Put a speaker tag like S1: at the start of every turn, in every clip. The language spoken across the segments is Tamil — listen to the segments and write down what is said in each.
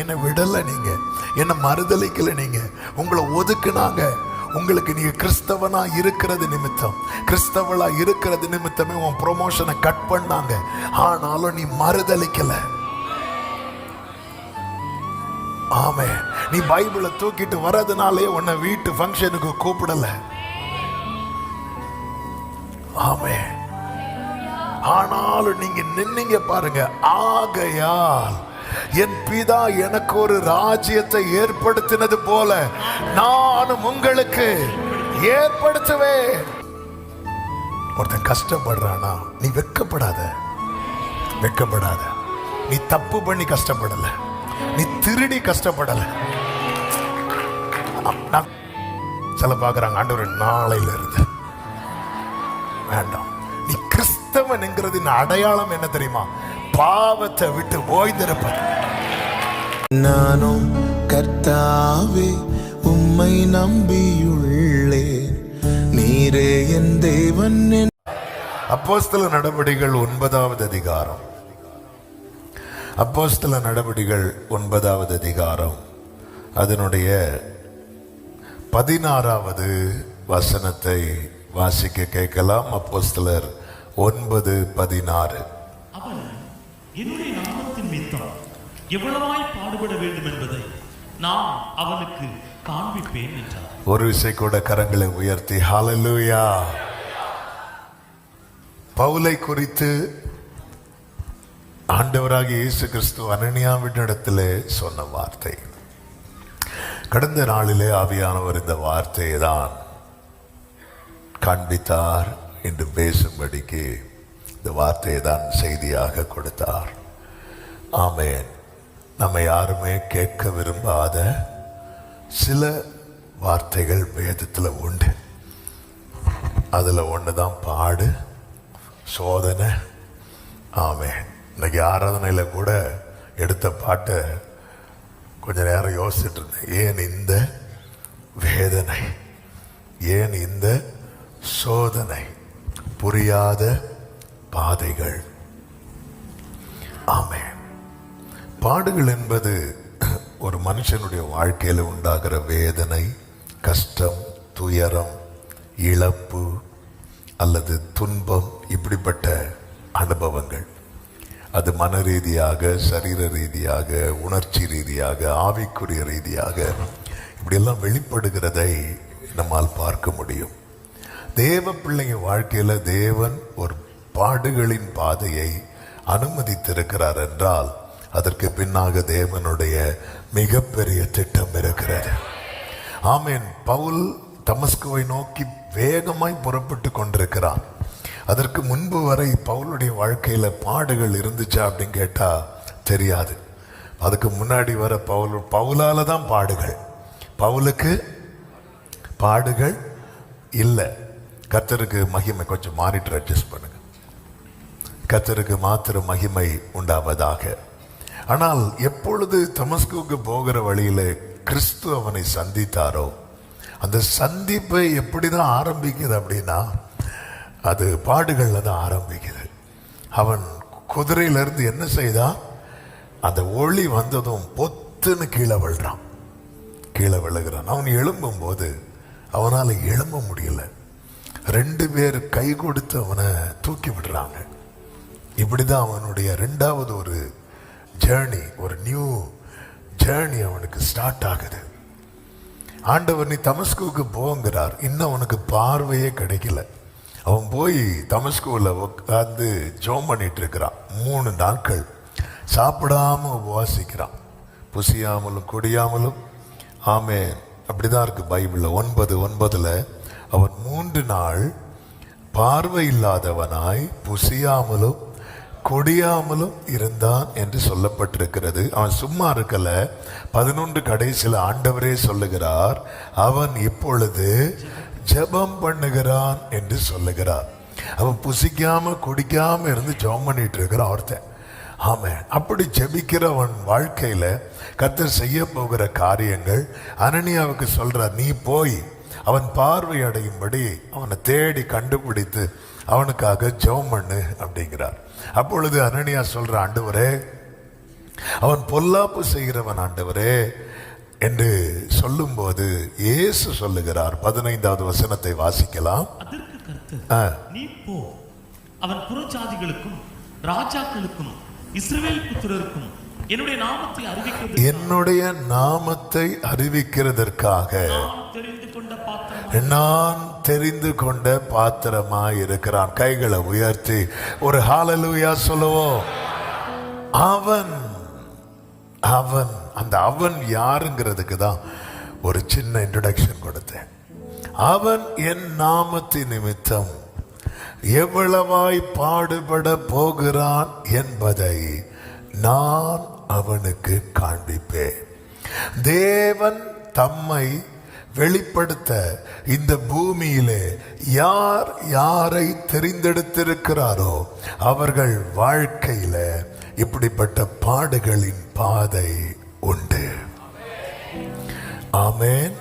S1: என்னை விடலை, நீங்க என்னை மறுதலிக்கல, நீங்க உங்களை ஒதுக்குனாங்க. உங்களுக்கு நீங்க கிறிஸ்தவனா இருக்கிறது நிமித்தம், கிறிஸ்தவளா இருக்கிறது நிமித்தமே உன் ப்ரொமோஷனை கட் பண்ணாங்க. ஆனாலும் நீ மறுதலிக்கல. ஆமே, நீ பைபிளை தூக்கிட்டு வர்றதுனாலே உன்னை வீட்டு ஃபங்க்ஷனுக்கு கூப்பிடல. ஆமே, ஆனாலும் நீங்க நின்னீங்க பாருங்க. ஆகையால் என் பிதா எனக்கு ஒரு ராஜ்யத்தை ஏற்படுத்தினது போல நானும் உங்களுக்கு ஏற்படுத்துவேன். ஒருத்தன் கஷ்டப்படுறானா, நீ வெட்கப்படாத, வெட்கப்படாத. நீ தப்பு பண்ணி கஷ்டப்படல, நீ திருடி கஷ்டப்படல. சில பாக்குறாங்க, ஆண்டவர் நாளையில இருந்து வேண்டாம். நீ கிறிஸ்தவன் என்கிறது அடையாளம் என்ன தெரியுமா? பாவத்தை விட்டு ஓய்ந்திருப்பது.
S2: நானும் கர்த்தாவே உம்மை நம்பியுள்ளேன், நீரே என் தேவன்.
S1: அப்போஸ்தல நடவடிக்கைகள் 9வது அதிகாரம், அப்போஸ்தல நடவடிக்கைகள் 9வது அதிகாரம் அதனுடைய 16வது வசனத்தை வாசிக்க கேட்கலாம். அப்போஸ்தலர் 9:16.
S3: அவன் என்னுடைய நாமத்தின் நிமித்தம் எவ்வளவாய் பாடுபட வேண்டும் என்பதை நான் அவனுக்கு காண்பிப்பேன் என்றார். ஒரு
S1: விசை கூட கரங்களை உயர்த்தி ஹல்லேலூயா. பவுலை குறித்து ஆண்டவராகிய இயேசு கிறிஸ்து அனனியாவினிடத்திலே சொன்ன வார்த்தை. கடந்த நாளிலே ஆவியானவர் இந்த வார்த்தையை தான் காண்பித்தார் என்று பேசும்படிக்கு இந்த வார்த்தையை தான் செய்தியாக கொடுத்தார். ஆமென். நம்ம யாருமே கேட்க விரும்பாத சில வார்த்தைகள் வேதத்தில் உண்டு. அதில் ஒன்று தான் பாடு, சோதனை. ஆமென். இன்னைக்கு ஆராதனையில் கூட எடுத்த பாட்டை கொஞ்ச நேரம் யோசிச்சுட்டு இருந்தேன். ஏன் இந்த வேதனை, ஏன் இந்த சோதனை, புரியாத பாதைகள். ஆமென். பாடுகள் என்பது ஒரு மனுஷனுடைய வாழ்க்கையில் உண்டாகிற வேதனை, கஷ்டம், துயரம், இழப்பு அல்லது துன்பம், இப்படிப்பட்ட அனுபவங்கள். அது மன ரீதியாக, சரீர ரீதியாக, உணர்ச்சி ரீதியாக, ஆவிக்குரிய ரீதியாக இப்படியெல்லாம் வெளிப்படுகிறதை நம்மால் பார்க்க முடியும். தேவ பிள்ளைங்க வாழ்க்கையில் தேவன் ஒரு பாடுகளின் பாதையை அனுமதித்திருக்கிறார் என்றால் அதற்கு பின்னாக தேவனுடைய மிகப்பெரிய திட்டம் இருக்கிறது. ஆமென். பவுல் தமஸ்குவை நோக்கி வேகமாய் புறப்பட்டு கொண்டிருக்கிறான். அதற்கு முன்பு வரை பவுலுடைய வாழ்க்கையில பாடுகள் இருந்துச்சா அப்படின்னு கேட்டா தெரியாது. அதுக்கு முன்னாடி வர பவுலால தான் பாடுகள், பவுலுக்கு பாடுகள் இல்லை. கர்த்தருக்கு மகிமை. கொஞ்சம் மானிட்டர் அட்ஜஸ்ட் பண்ணுங்க. கர்த்தருக்கு மாத்திர மகிமை உண்டாவதாக. ஆனால் எப்பொழுது தமஸ்குவுக்கு போகிற வழியில கிறிஸ்து அவனை சந்தித்தாரோ, அந்த சந்திப்பை எப்படிதான் ஆரம்பிக்குது அப்படின்னா அது பாடுகள்ல தான் ஆரம்பிக்குது. அவன் குதிரையிலிருந்து என்ன செய்தான்? அந்த ஒளி வந்ததும் பொத்துன்னு கீழே விழுறான், கீழே விழுகிறான். அவன் எழும்பும் போது அவனால் எழும்ப முடியல. 2 பேர் கை கொடுத்து அவனை தூக்கி விடுறாங்க. இப்படிதான் அவனுடைய 2வது ஒரு ஜேர்னி, ஒரு நியூ ஜேர்னி அவனுக்கு ஸ்டார்ட் ஆகுது. ஆண்டவர் நீ தமஸ்குவுக்கு போங்கிறார். இன்னும் அவனுக்கு பார்வையே கிடைக்கல. அவன் போய் தமஸ்குவில் உட்கார்ந்து ஜோம் பண்ணிட்டு இருக்கிறான். 3 நாட்கள் சாப்பிடாம உபவாசிக்கிறான், புசியாமலும் குடியாமலும். ஆமென். அப்படிதான் இருக்கு பைபிளில். 9:9 அவன் 3 நாள் பார்வை இல்லாதவனாய் புசியாமலும் கொடியாமலும் இருந்தான் என்று சொல்லப்பட்டிருக்கிறது. அவன் சும்மா இருக்கல. 11 கடைசியில் ஆண்டவரே சொல்லுகிறார், அவன் இப்பொழுது ஜெபம் பண்ணுகிறான் என்று சொல்லுகிறார். அவன் புசிக்காம குடிக்காம இருந்து ஜெபம் பண்ணிட்டு இருக்கிறான் ஒருத்தன். ஆமென். அப்படி ஜெபிக்கிறவன் வாழ்க்கையில கர்த்தர் செய்ய போகிற காரியங்கள் அனனியாவுக்கு சொல்றார், நீ போய் அவன் பார்வை அடையும்படி அவனை தேடி கண்டுபிடித்து அவனுக்காக ஜெபம் பண்ணு அப்படிங்கிறார். அப்பொழுது அனனியா சொல்ற, ஆண்டவரே அவன் பொல்லாப்பு செய்கிறவன் ஆண்டவரே என்று சொல்லும்போது இயேசு சொல்லுகிறார். 15வது வசனத்தை வாசிக்கலாம்.
S3: அதற்கு கர்த்தர், நீ போ, அவன் புறஜாதிகளுக்கும் ராஜாக்களுக்கும் இஸ்ரவேல் புத்திரருக்கும் என்னுடைய நாமத்தை அறிவிக்கிறதற்காக நான் தெரிந்து கொண்ட பாத்திரமாய் இருக்கிறான். கைகளை உயர்த்தி ஒரு ஹல்லேலூயா சொல்லுவோம். அவன் அவன் அந்த அவன் யாருங்கிறதுக்கு தான் ஒரு சின்ன இன்ட்ரோடக்ஷன் கொடுத்தேன். அவன் என் நாமத்தின் நிமித்தம் எவ்வளவாய் பாடுபட போகிறான் என்பதை நான் அவனுக்கு காண்பிப்பேன். தேவன் தம்மை வெளிப்படுத்த இந்த பூமியிலே யார் யாரை தெரிந்தெடுத்திருக்கிறாரோ அவர்கள் வாழ்க்கையில இப்படிப்பட்ட பாடுகளின் பாதை உண்டு. ஆமென்,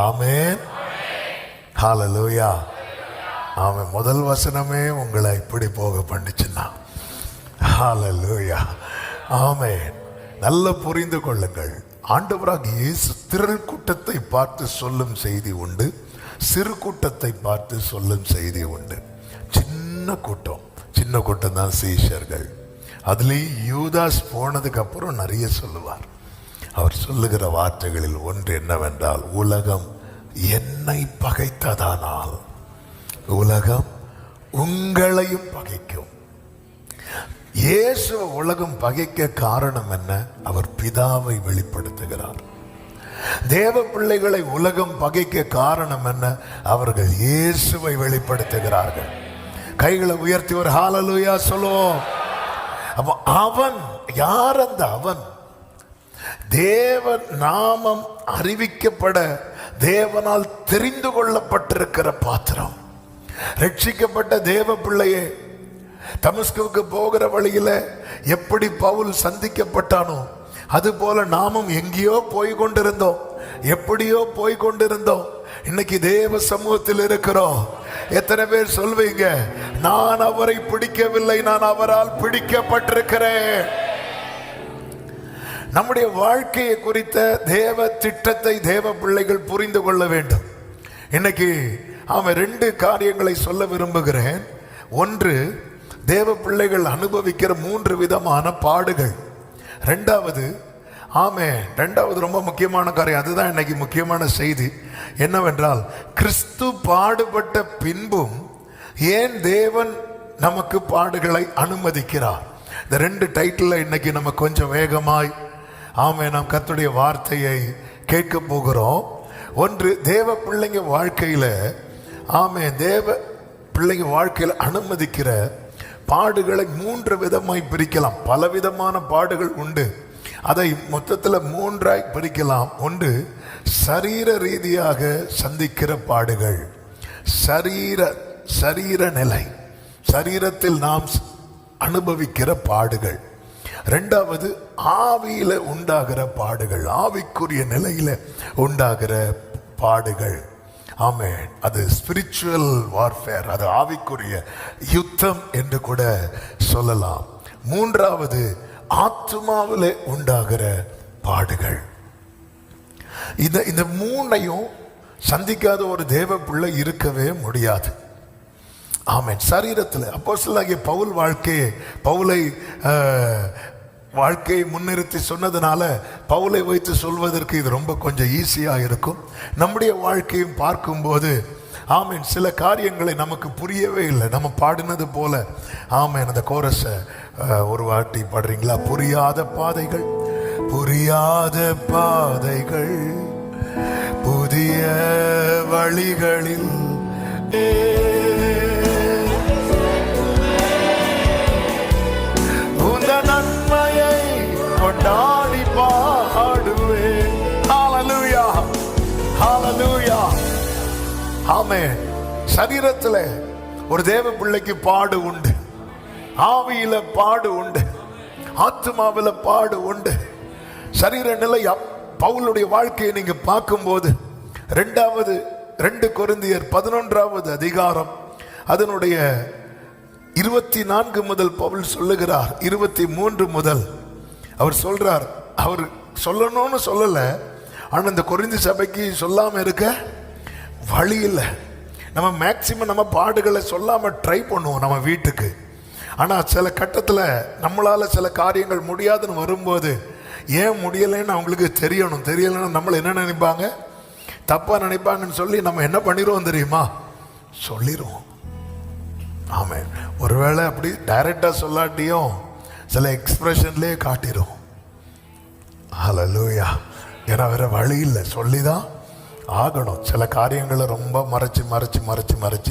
S3: ஆமென், ஹல்லேலூயா. ஆமென். முதல் வசனமே உங்களை இப்படி போக பண்ணிச்சுன்னா ஹல்லேலூயா. ஆமென். நல்ல புரிந்து கொள்ளுங்கள். ஆண்டவராகிய இயேசு திரள் கூட்டத்தை பார்த்து சொல்லும் செய்தி உண்டு, சிறு கூட்டத்தை பார்த்து சொல்லும் செய்தி உண்டு. சின்ன கூட்டம் தான் சீஷர்கள். அதுலேயும் யூதாஸ் போனதுக்கு அப்புறம் நிறைய சொல்லுவார். அவர் சொல்லுகிற வார்த்தைகளில் ஒன்று என்னவென்றால், உலகம் என்னை பகைத்ததானால் உலகம் உங்களையும் பகைக்கும். இயேசு உலகம் பகைக்க காரணம் என்ன? அவர் பிதாவை வெளிப்படுத்துகிறார். தேவ பிள்ளைகளை உலகம் பகைக்க காரணம் என்ன? அவர்கள் இயேசுவை வெளிப்படுத்துகிறார்கள். கைகளை உயர்த்தி ஒரு ஹல்லேலூயா சொல்லுவோம். அப்ப அவன் யார்? அந்த அவன் தேவ நாமம் அறிவிக்கப்பட தேவனால் தெரிந்து கொள்ளப்பட்டிருக்கிற பாத்திரம். ரட்சிக்கப்பட்ட தேவ பிள்ளையே, தமஸ்குவுக்கு போகிற வழியில எப்படி பவுல் சந்திக்கப்பட்டானோ அதுபோல நாமும் எங்கேயோ போய் கொண்டிருந்தோம், எப்படியோ போய் கொண்டிருந்தோம். இன்னைக்கு தேவ சமூகத்தில் இருக்கிறோம். எத்தனை பேர் சொல்வீங்க, நான் அவரை பிடிக்கவில்லை, நான் அவரால் பிடிக்கப்பட்டிருக்கிறேன்? நம்முடைய வாழ்க்கையை குறித்த தேவ திட்டத்தை தேவ பிள்ளைகள் புரிந்து கொள்ள வேண்டும். இன்னைக்கு அவன் 2 காரியங்களை சொல்ல விரும்புகிறேன். ஒன்று, தேவ பிள்ளைகள் அனுபவிக்கிற 3 விதமான பாடுகள். ரெண்டாவது ரொம்ப முக்கியமான காரியம், அதுதான் இன்னைக்கு முக்கியமான செய்தி என்னவென்றால், கிறிஸ்து பாடுபட்ட பின்பும் ஏன் தேவன் நமக்கு பாடுகளை அனுமதிக்கிறார். இந்த 2 டைட்டில் இன்னைக்கு நம்ம கொஞ்சம் வேகமாய் நாம் கர்த்தருடைய வார்த்தையை கேட்க போகிறோம். ஒன்று, தேவ பிள்ளைங்க வாழ்க்கையில தேவ பிள்ளைங்க வாழ்க்கையில் அனுமதிக்கிற பாடுகளை 3 விதமாய் பிரிக்கலாம். பலவிதமான பாடுகள் உண்டு, அதை மொத்தத்தில் 3ஆய் பிரிக்கலாம். ஒன்று, சரீர ரீதியாக சந்திக்கிற பாடுகள், சரீர நிலை, சரீரத்தில் நாம் அனுபவிக்கிற பாடுகள். 2வது, ஆவியில உண்டாகிற பாடுகள், ஆவிக்குரிய நிலையில உண்டாகிற பாடுகள். ஆமென். அது ஸ்பிரிச்சுவல் வார்ஃபேர், அது ஆவிக்குரிய யுத்தம் என்று கூட சொல்லலாம். 3வது, ஆத்துமாவிலே உண்டாகிற பாடுகள். இந்த 3ஐயும் சந்திக்காத ஒரு தேவ பிள்ளை இருக்கவே முடியாது. ஆமென். சரீரத்தில் அப்போஸ்தலனாகிய பவுல் பவுலை வாழ்க்கையை முன்னிறுத்தி சொன்னதுனால பவுலை வைத்து சொல்வதற்கு இது ரொம்ப கொஞ்சம் ஈஸியா இருக்கும். நம்முடைய வாழ்க்கையும் பார்க்கும்போது சில காரியங்களை நமக்கு புரியவே இல்லை. நம்ம பாடினது போல அந்த கோரஸை ஒரு வாட்டி பாடுறீங்களா? புரியாத பாதைகள் புதிய வழிகளில் நன்மையை கொண்டாடி பாடுவேன். ஹல்லேலூயா, ஹல்லேலூயா. ஆமென். சரீரத்துல ஒரு தேவ பிள்ளைக்கு பாடு உண்டு, ஆவியில பாடு உண்டு, ஆத்துமாவில பாடு உண்டு. சரீர நிலை பவுலுடைய வாழ்க்கையை நீங்க பார்க்கும்போது 2 கொரிந்தியர் 11வது அதிகாரம் அதனுடைய 24 முதல் பவுல் சொல்லுகிறார். 23 முதல்
S1: அவர் சொல்றார், அவர் சொல்லணும்னு சொல்லலை, ஆனால் இந்த கொரிந்து சபைக்கு சொல்லாமல் இருக்க வழி இல்லை. நம்ம மேக்சிமம் நம்ம பாடுகளை சொல்லாமல் ட்ரை பண்ணுவோம் நம்ம வீட்டுக்கு. ஆனால் சில கட்டத்தில் நம்மளால் சில காரியங்கள் முடியாதுன்னு வரும்போது ஏன் முடியலைன்னு அவங்களுக்கு தெரியலைன்னு நம்மளை என்ன நினைப்பாங்க, தப்பாக நினைப்பாங்கன்னு சொல்லி நம்ம என்ன பண்ணிடுவோம் தெரியுமா, சொல்லிடுவோம். ஆமாம், ஒருவேளை அப்படி டைரக்டாக சொல்லாட்டியும் சில எக்ஸ்பிரஷன்லேயே காட்டிடும். ஹல்லேலூயா. ஏன்னா வேற வழி இல்லை, சொல்லிதான் ஆகணும். சில காரியங்களை ரொம்ப மறைச்சி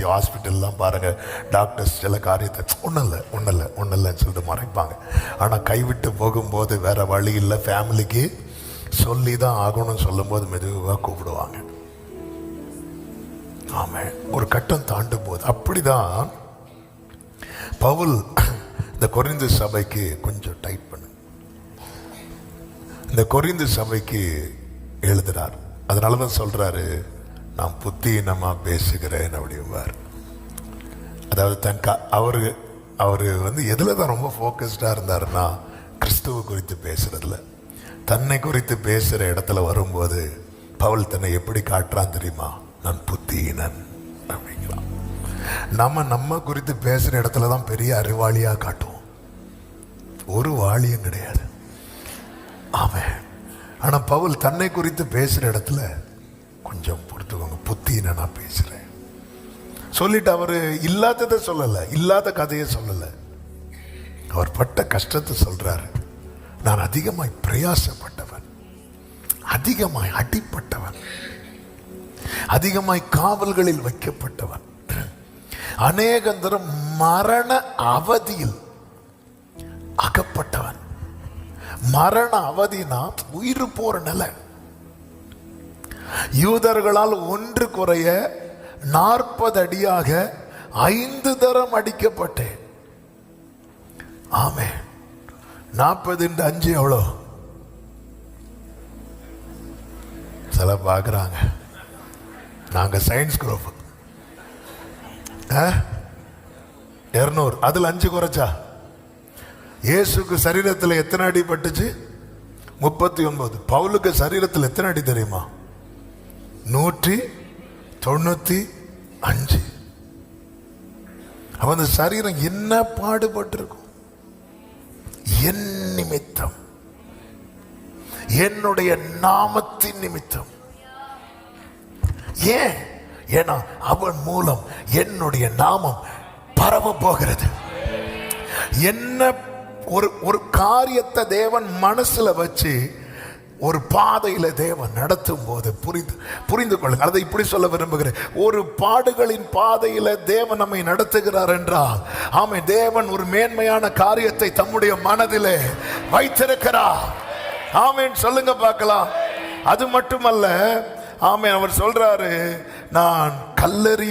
S1: ஹாஸ்பிட்டல்லாம் பாருங்கள், டாக்டர்ஸ் சில காரியத்தை ஒன்றும் இல்லைன்னு சொல்லிட்டு மறைப்பாங்க. ஆனால் கைவிட்டு போகும்போது வேற வழி இல்லை, ஃபேமிலிக்கு சொல்லி தான் ஆகணும்னு சொல்லும்போது மெதுவாக கூப்பிடுவாங்க. ஆமாம், ஒரு கட்டம் தாண்டும் போது அப்படிதான் பவுல் இந்த கொரிந்து சபைக்கு கொஞ்சம் டைட் பண்ணு, இந்த கொரிந்து சபைக்கு எழுதுறார். அதனால தான் சொல்றாரு, நான் புத்தியினமா பேசுகிறேன் அப்படிவார். அதாவது அவரு எதுல தான் ரொம்ப ஃபோக்கஸ்டா இருந்தாருன்னா, கிறிஸ்துவ குறித்து பேசுறதுல. தன்னை குறித்து பேசுற இடத்துல வரும்போது பவுல் தன்னை எப்படி காட்டுறான் தெரியுமா, நான் புத்தியினன் அப்படிங்கிறான். நம்ம குறித்து பேசுற இடத்துல தான் பெரிய அறிவாளியா காட்டுவோம், ஒரு வாளியும் கிடையாது. ஆமென். ஆனா பவுல் தன்னை குறித்து பேசுற இடத்துல கொஞ்சம் பொறுத்துக்கோங்க, புத்தின்னு நான் பேசுறேன் சொல்லிட்டு அவரு இல்லாததை சொல்லல, இல்லாத கதையை சொல்லல, அவர் பட்ட கஷ்டத்தை சொல்றாரு. நான் அதிகமாய் பிரயாசப்பட்டவன், அதிகமாய் அடிப்பட்டவன், அதிகமாய் காவல்களில் வைக்கப்பட்டவன், அநேகந்தரம் மரண அவதியில் அகப்பட்டவன். மரண அவதினா உயிர் போற நிலை. யூதர்களால் ஒன்று குறைய 40 அடியாக 5 தரம் அடிக்கப்பட்டேன். ஆமே, 40 into 5 எவ்வளோ? சில பார்க்குறாங்க, நாங்கள் சயின்ஸ் குரூப் 200, அதில் 5 குறைச்சா இயேசுக்கு சரீரத்தில் எத்தனை அடி பட்டுச்சு? 39. பவுலுக்கு சரீரத்தில் எத்தனை அடி தெரியுமா? 195. அவன் சரீரம் என்ன பாடுபட்டிருக்கும் என் நிமித்தம், என்னுடைய நாமத்தின் நிமித்தம். ஏன்? ஏன்னா அவன் மூலம் என்னுடைய நாமம் பரவ போகிறது. என்ன ஒரு காரியத்தை தேவன் மனசுல வச்சு ஒரு பாதையில தேவன் நடத்தும் போது புரிந்து கொள்ளுங்க. அதை இப்படி சொல்ல விரும்புகிறேன், ஒரு பாடுகளின் பாதையில தேவன் நம்மை நடத்துகிறார் என்றால், ஆமே, தேவன் ஒரு மேன்மையான காரியத்தை தம்முடைய மனதிலே வைத்திருக்கிறார். ஆமேன் சொல்லுங்க பார்க்கலாம். அது மட்டுமல்ல, ஆமேன், அவர் சொல்றாரு, நான் கல்லறி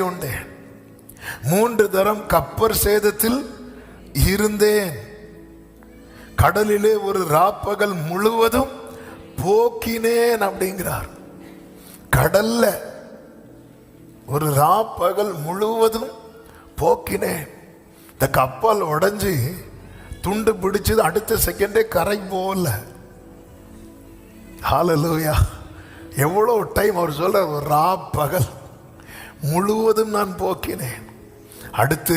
S1: உண்டேன் 3 தரம் கப்பர் சேதத்தில் இருந்தேன், கடலிலே ஒரு ராப்பகல் முழுவதும் போக்கினேன் அப்படிங்கிறார். கடல்ல ஒரு ராப்பகல் முழுவதும் போக்கினேன். இந்த கப்பல் உடைஞ்சு துண்டு பிடிச்சது அடுத்த செகண்டே கரை போல. ஹல்லேலூயா. எவ்வளவு டைம் அவர் சொல்ற, ஒரு ராப்பகல் முழுவதும் நான் போக்கினேன். அடுத்து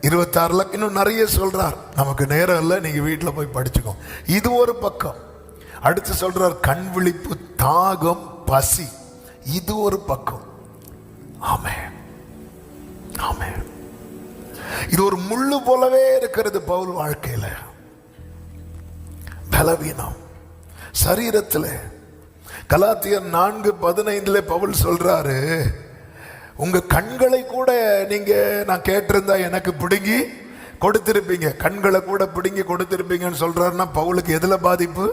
S1: 26 இன்னும் நிறைய சொல்றார், நமக்கு நேரம் இல்லை, நீங்க வீட்டில் போய் படிச்சுக்கோ. இது ஒரு பக்கம். அடுத்து சொல்றார், கண் விழிப்பு, தாகம், பசி, இது ஒரு பக்கம். ஆமென், ஆமென். இது ஒரு முள்ளு போலவே இருக்கிறது பவுல் வாழ்க்கையில. பலவீனம் சரீரத்தில். கலாத்தியர் 4:15 பவுல் சொல்றாரு, உங்க கண்களை கூட நீங்க நான் கேட்டிருந்தா எனக்கு பிடுங்கி கொடுத்திருப்பீங்க, கண்களை கூட பிடுங்கி கொடுத்திருப்பீங்கன்னு சொல்றாருன்னா பவுலுக்கு எதுல பாதிப்பு?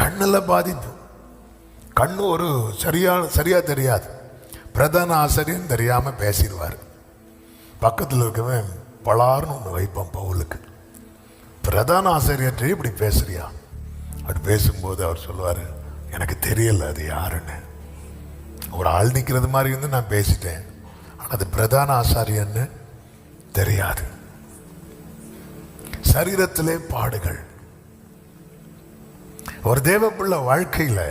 S1: கண்ணுல பாதிப்பு. கண்ணு ஒரு சரியா தெரியாது. பிரதான ஆசிரியர் தெரியாம பேசிடுவார். பக்கத்தில் இருக்கவன் பலார்னு ஒன்று வைப்பான் பவுலுக்கு. பிரதான ஆசிரியர்கிட்ட இப்படி பேசுறியா? அப்படி பேசும்போது அவர் சொல்லுவார், எனக்கு தெரியல அது யாருன்னு. ஒரு ஆள் நிற்கிறது மாதிரி இருந்து நான் பேசிட்டேன், ஆனால் அது பிரதான ஆசாரியன்னு தெரியாது. சரீரத்திலே பாடுகள். ஒரு தேவப்பிள்ளை வாழ்க்கையில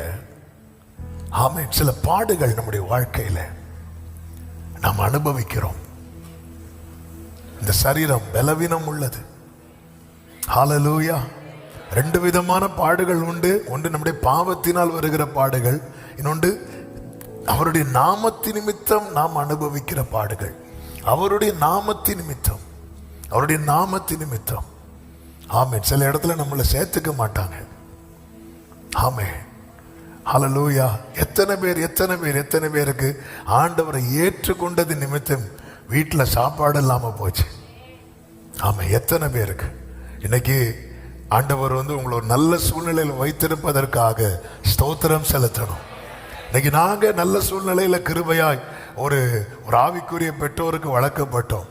S1: ஆமென் சில பாடுகள் நம்முடைய வாழ்க்கையில நாம் அனுபவிக்கிறோம். இந்த சரீரம் பலவீனம் உள்ளது. ஹல்லேலூயா. 2 விதமான பாடுகள் உண்டு. ஒன்று நம்முடைய பாவத்தினால் வருகிற பாடுகள், இன்னொன்று அவருடைய நாமத்தின் நிமித்தம் நாம் அனுபவிக்கிற பாடுகள். அவருடைய நாமத்தின் நிமித்தம், அவருடைய நாமத்தின் நிமித்தம். ஆமென். சில இடத்துல நம்மளை சேர்த்துக்க மாட்டாங்க. ஆமென். ஹல்லேலூயா. எத்தனை பேருக்கு ஆண்டவரை ஏற்றுக்கொண்டது நிமித்தம் வீட்டில் சாப்பாடு இல்லாமல் போச்சு. ஆமாம், எத்தனை பேருக்கு இன்னைக்கு ஆண்டவர் உங்களை ஒரு நல்ல சூழ்நிலையில் வைத்திருப்பதற்காக ஸ்தோத்திரம் செலுத்தணும். இன்னைக்கு நாங்கள் நல்ல சூழ்நிலையில் கிருபையாய் ஒரு ஆவிக்குரிய பெற்றோருக்கு வளர்க்கப்பட்டோம்.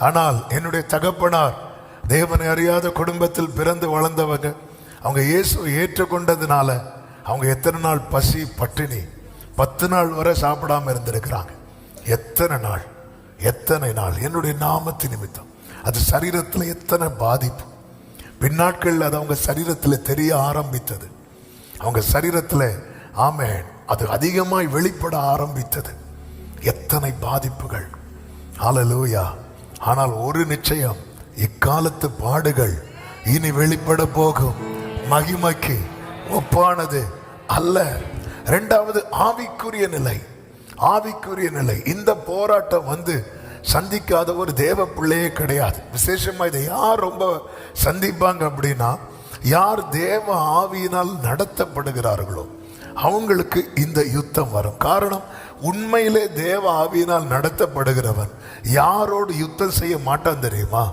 S1: ஆனால் என்னுடைய தகப்பனார் தேவனை அறியாத குடும்பத்தில் பிறந்து வளர்ந்தவங்க. அவங்க இயேசுவை ஏற்றுக்கொண்டதுனால அவங்க எத்தனை நாள் பசி பட்டினி, 10 நாள் வரை சாப்பிடாம இருந்திருக்கிறாங்க. எத்தனை நாள் என்னுடைய நாமத்தின் நிமித்தம். அது சரீரத்தில் எத்தனை பாதிப்பு. பின்னாட்கள் அது அவங்க சரீரத்தில் தெரிய ஆரம்பித்தது. அவங்க சரீரத்தில் ஆமென் அது அதிகமாய் வெளிப்பட ஆரம்பித்தது. எத்தனை பாதிப்புகள். ஹல்லேலூயா. ஆனால் ஒரு நிச்சயம், இக்காலத்து பாடுகள் இனி வெளிப்பட போகும் மகிமைக்கு ஒப்பானது அல்ல. 2வது ஆவிக்குரிய நிலை. இந்த போராட்டம் சந்திக்காத ஒரு தேவ பிள்ளையே கிடையாது. விசேஷமா இதை யார் ரொம்ப சந்திப்பாங்க அப்படின்னா, யார் தேவ ஆவியினால் நடத்தப்படுகிறார்களோ அவங்களுக்கு இந்த யுத்தம் வரும். காரணம், உண்மையிலே தேவ ஆவியினால் நடத்தப்படுகிறவன் யாரோடு யுத்தம் செய்ய மாட்டான் தெரியுமா?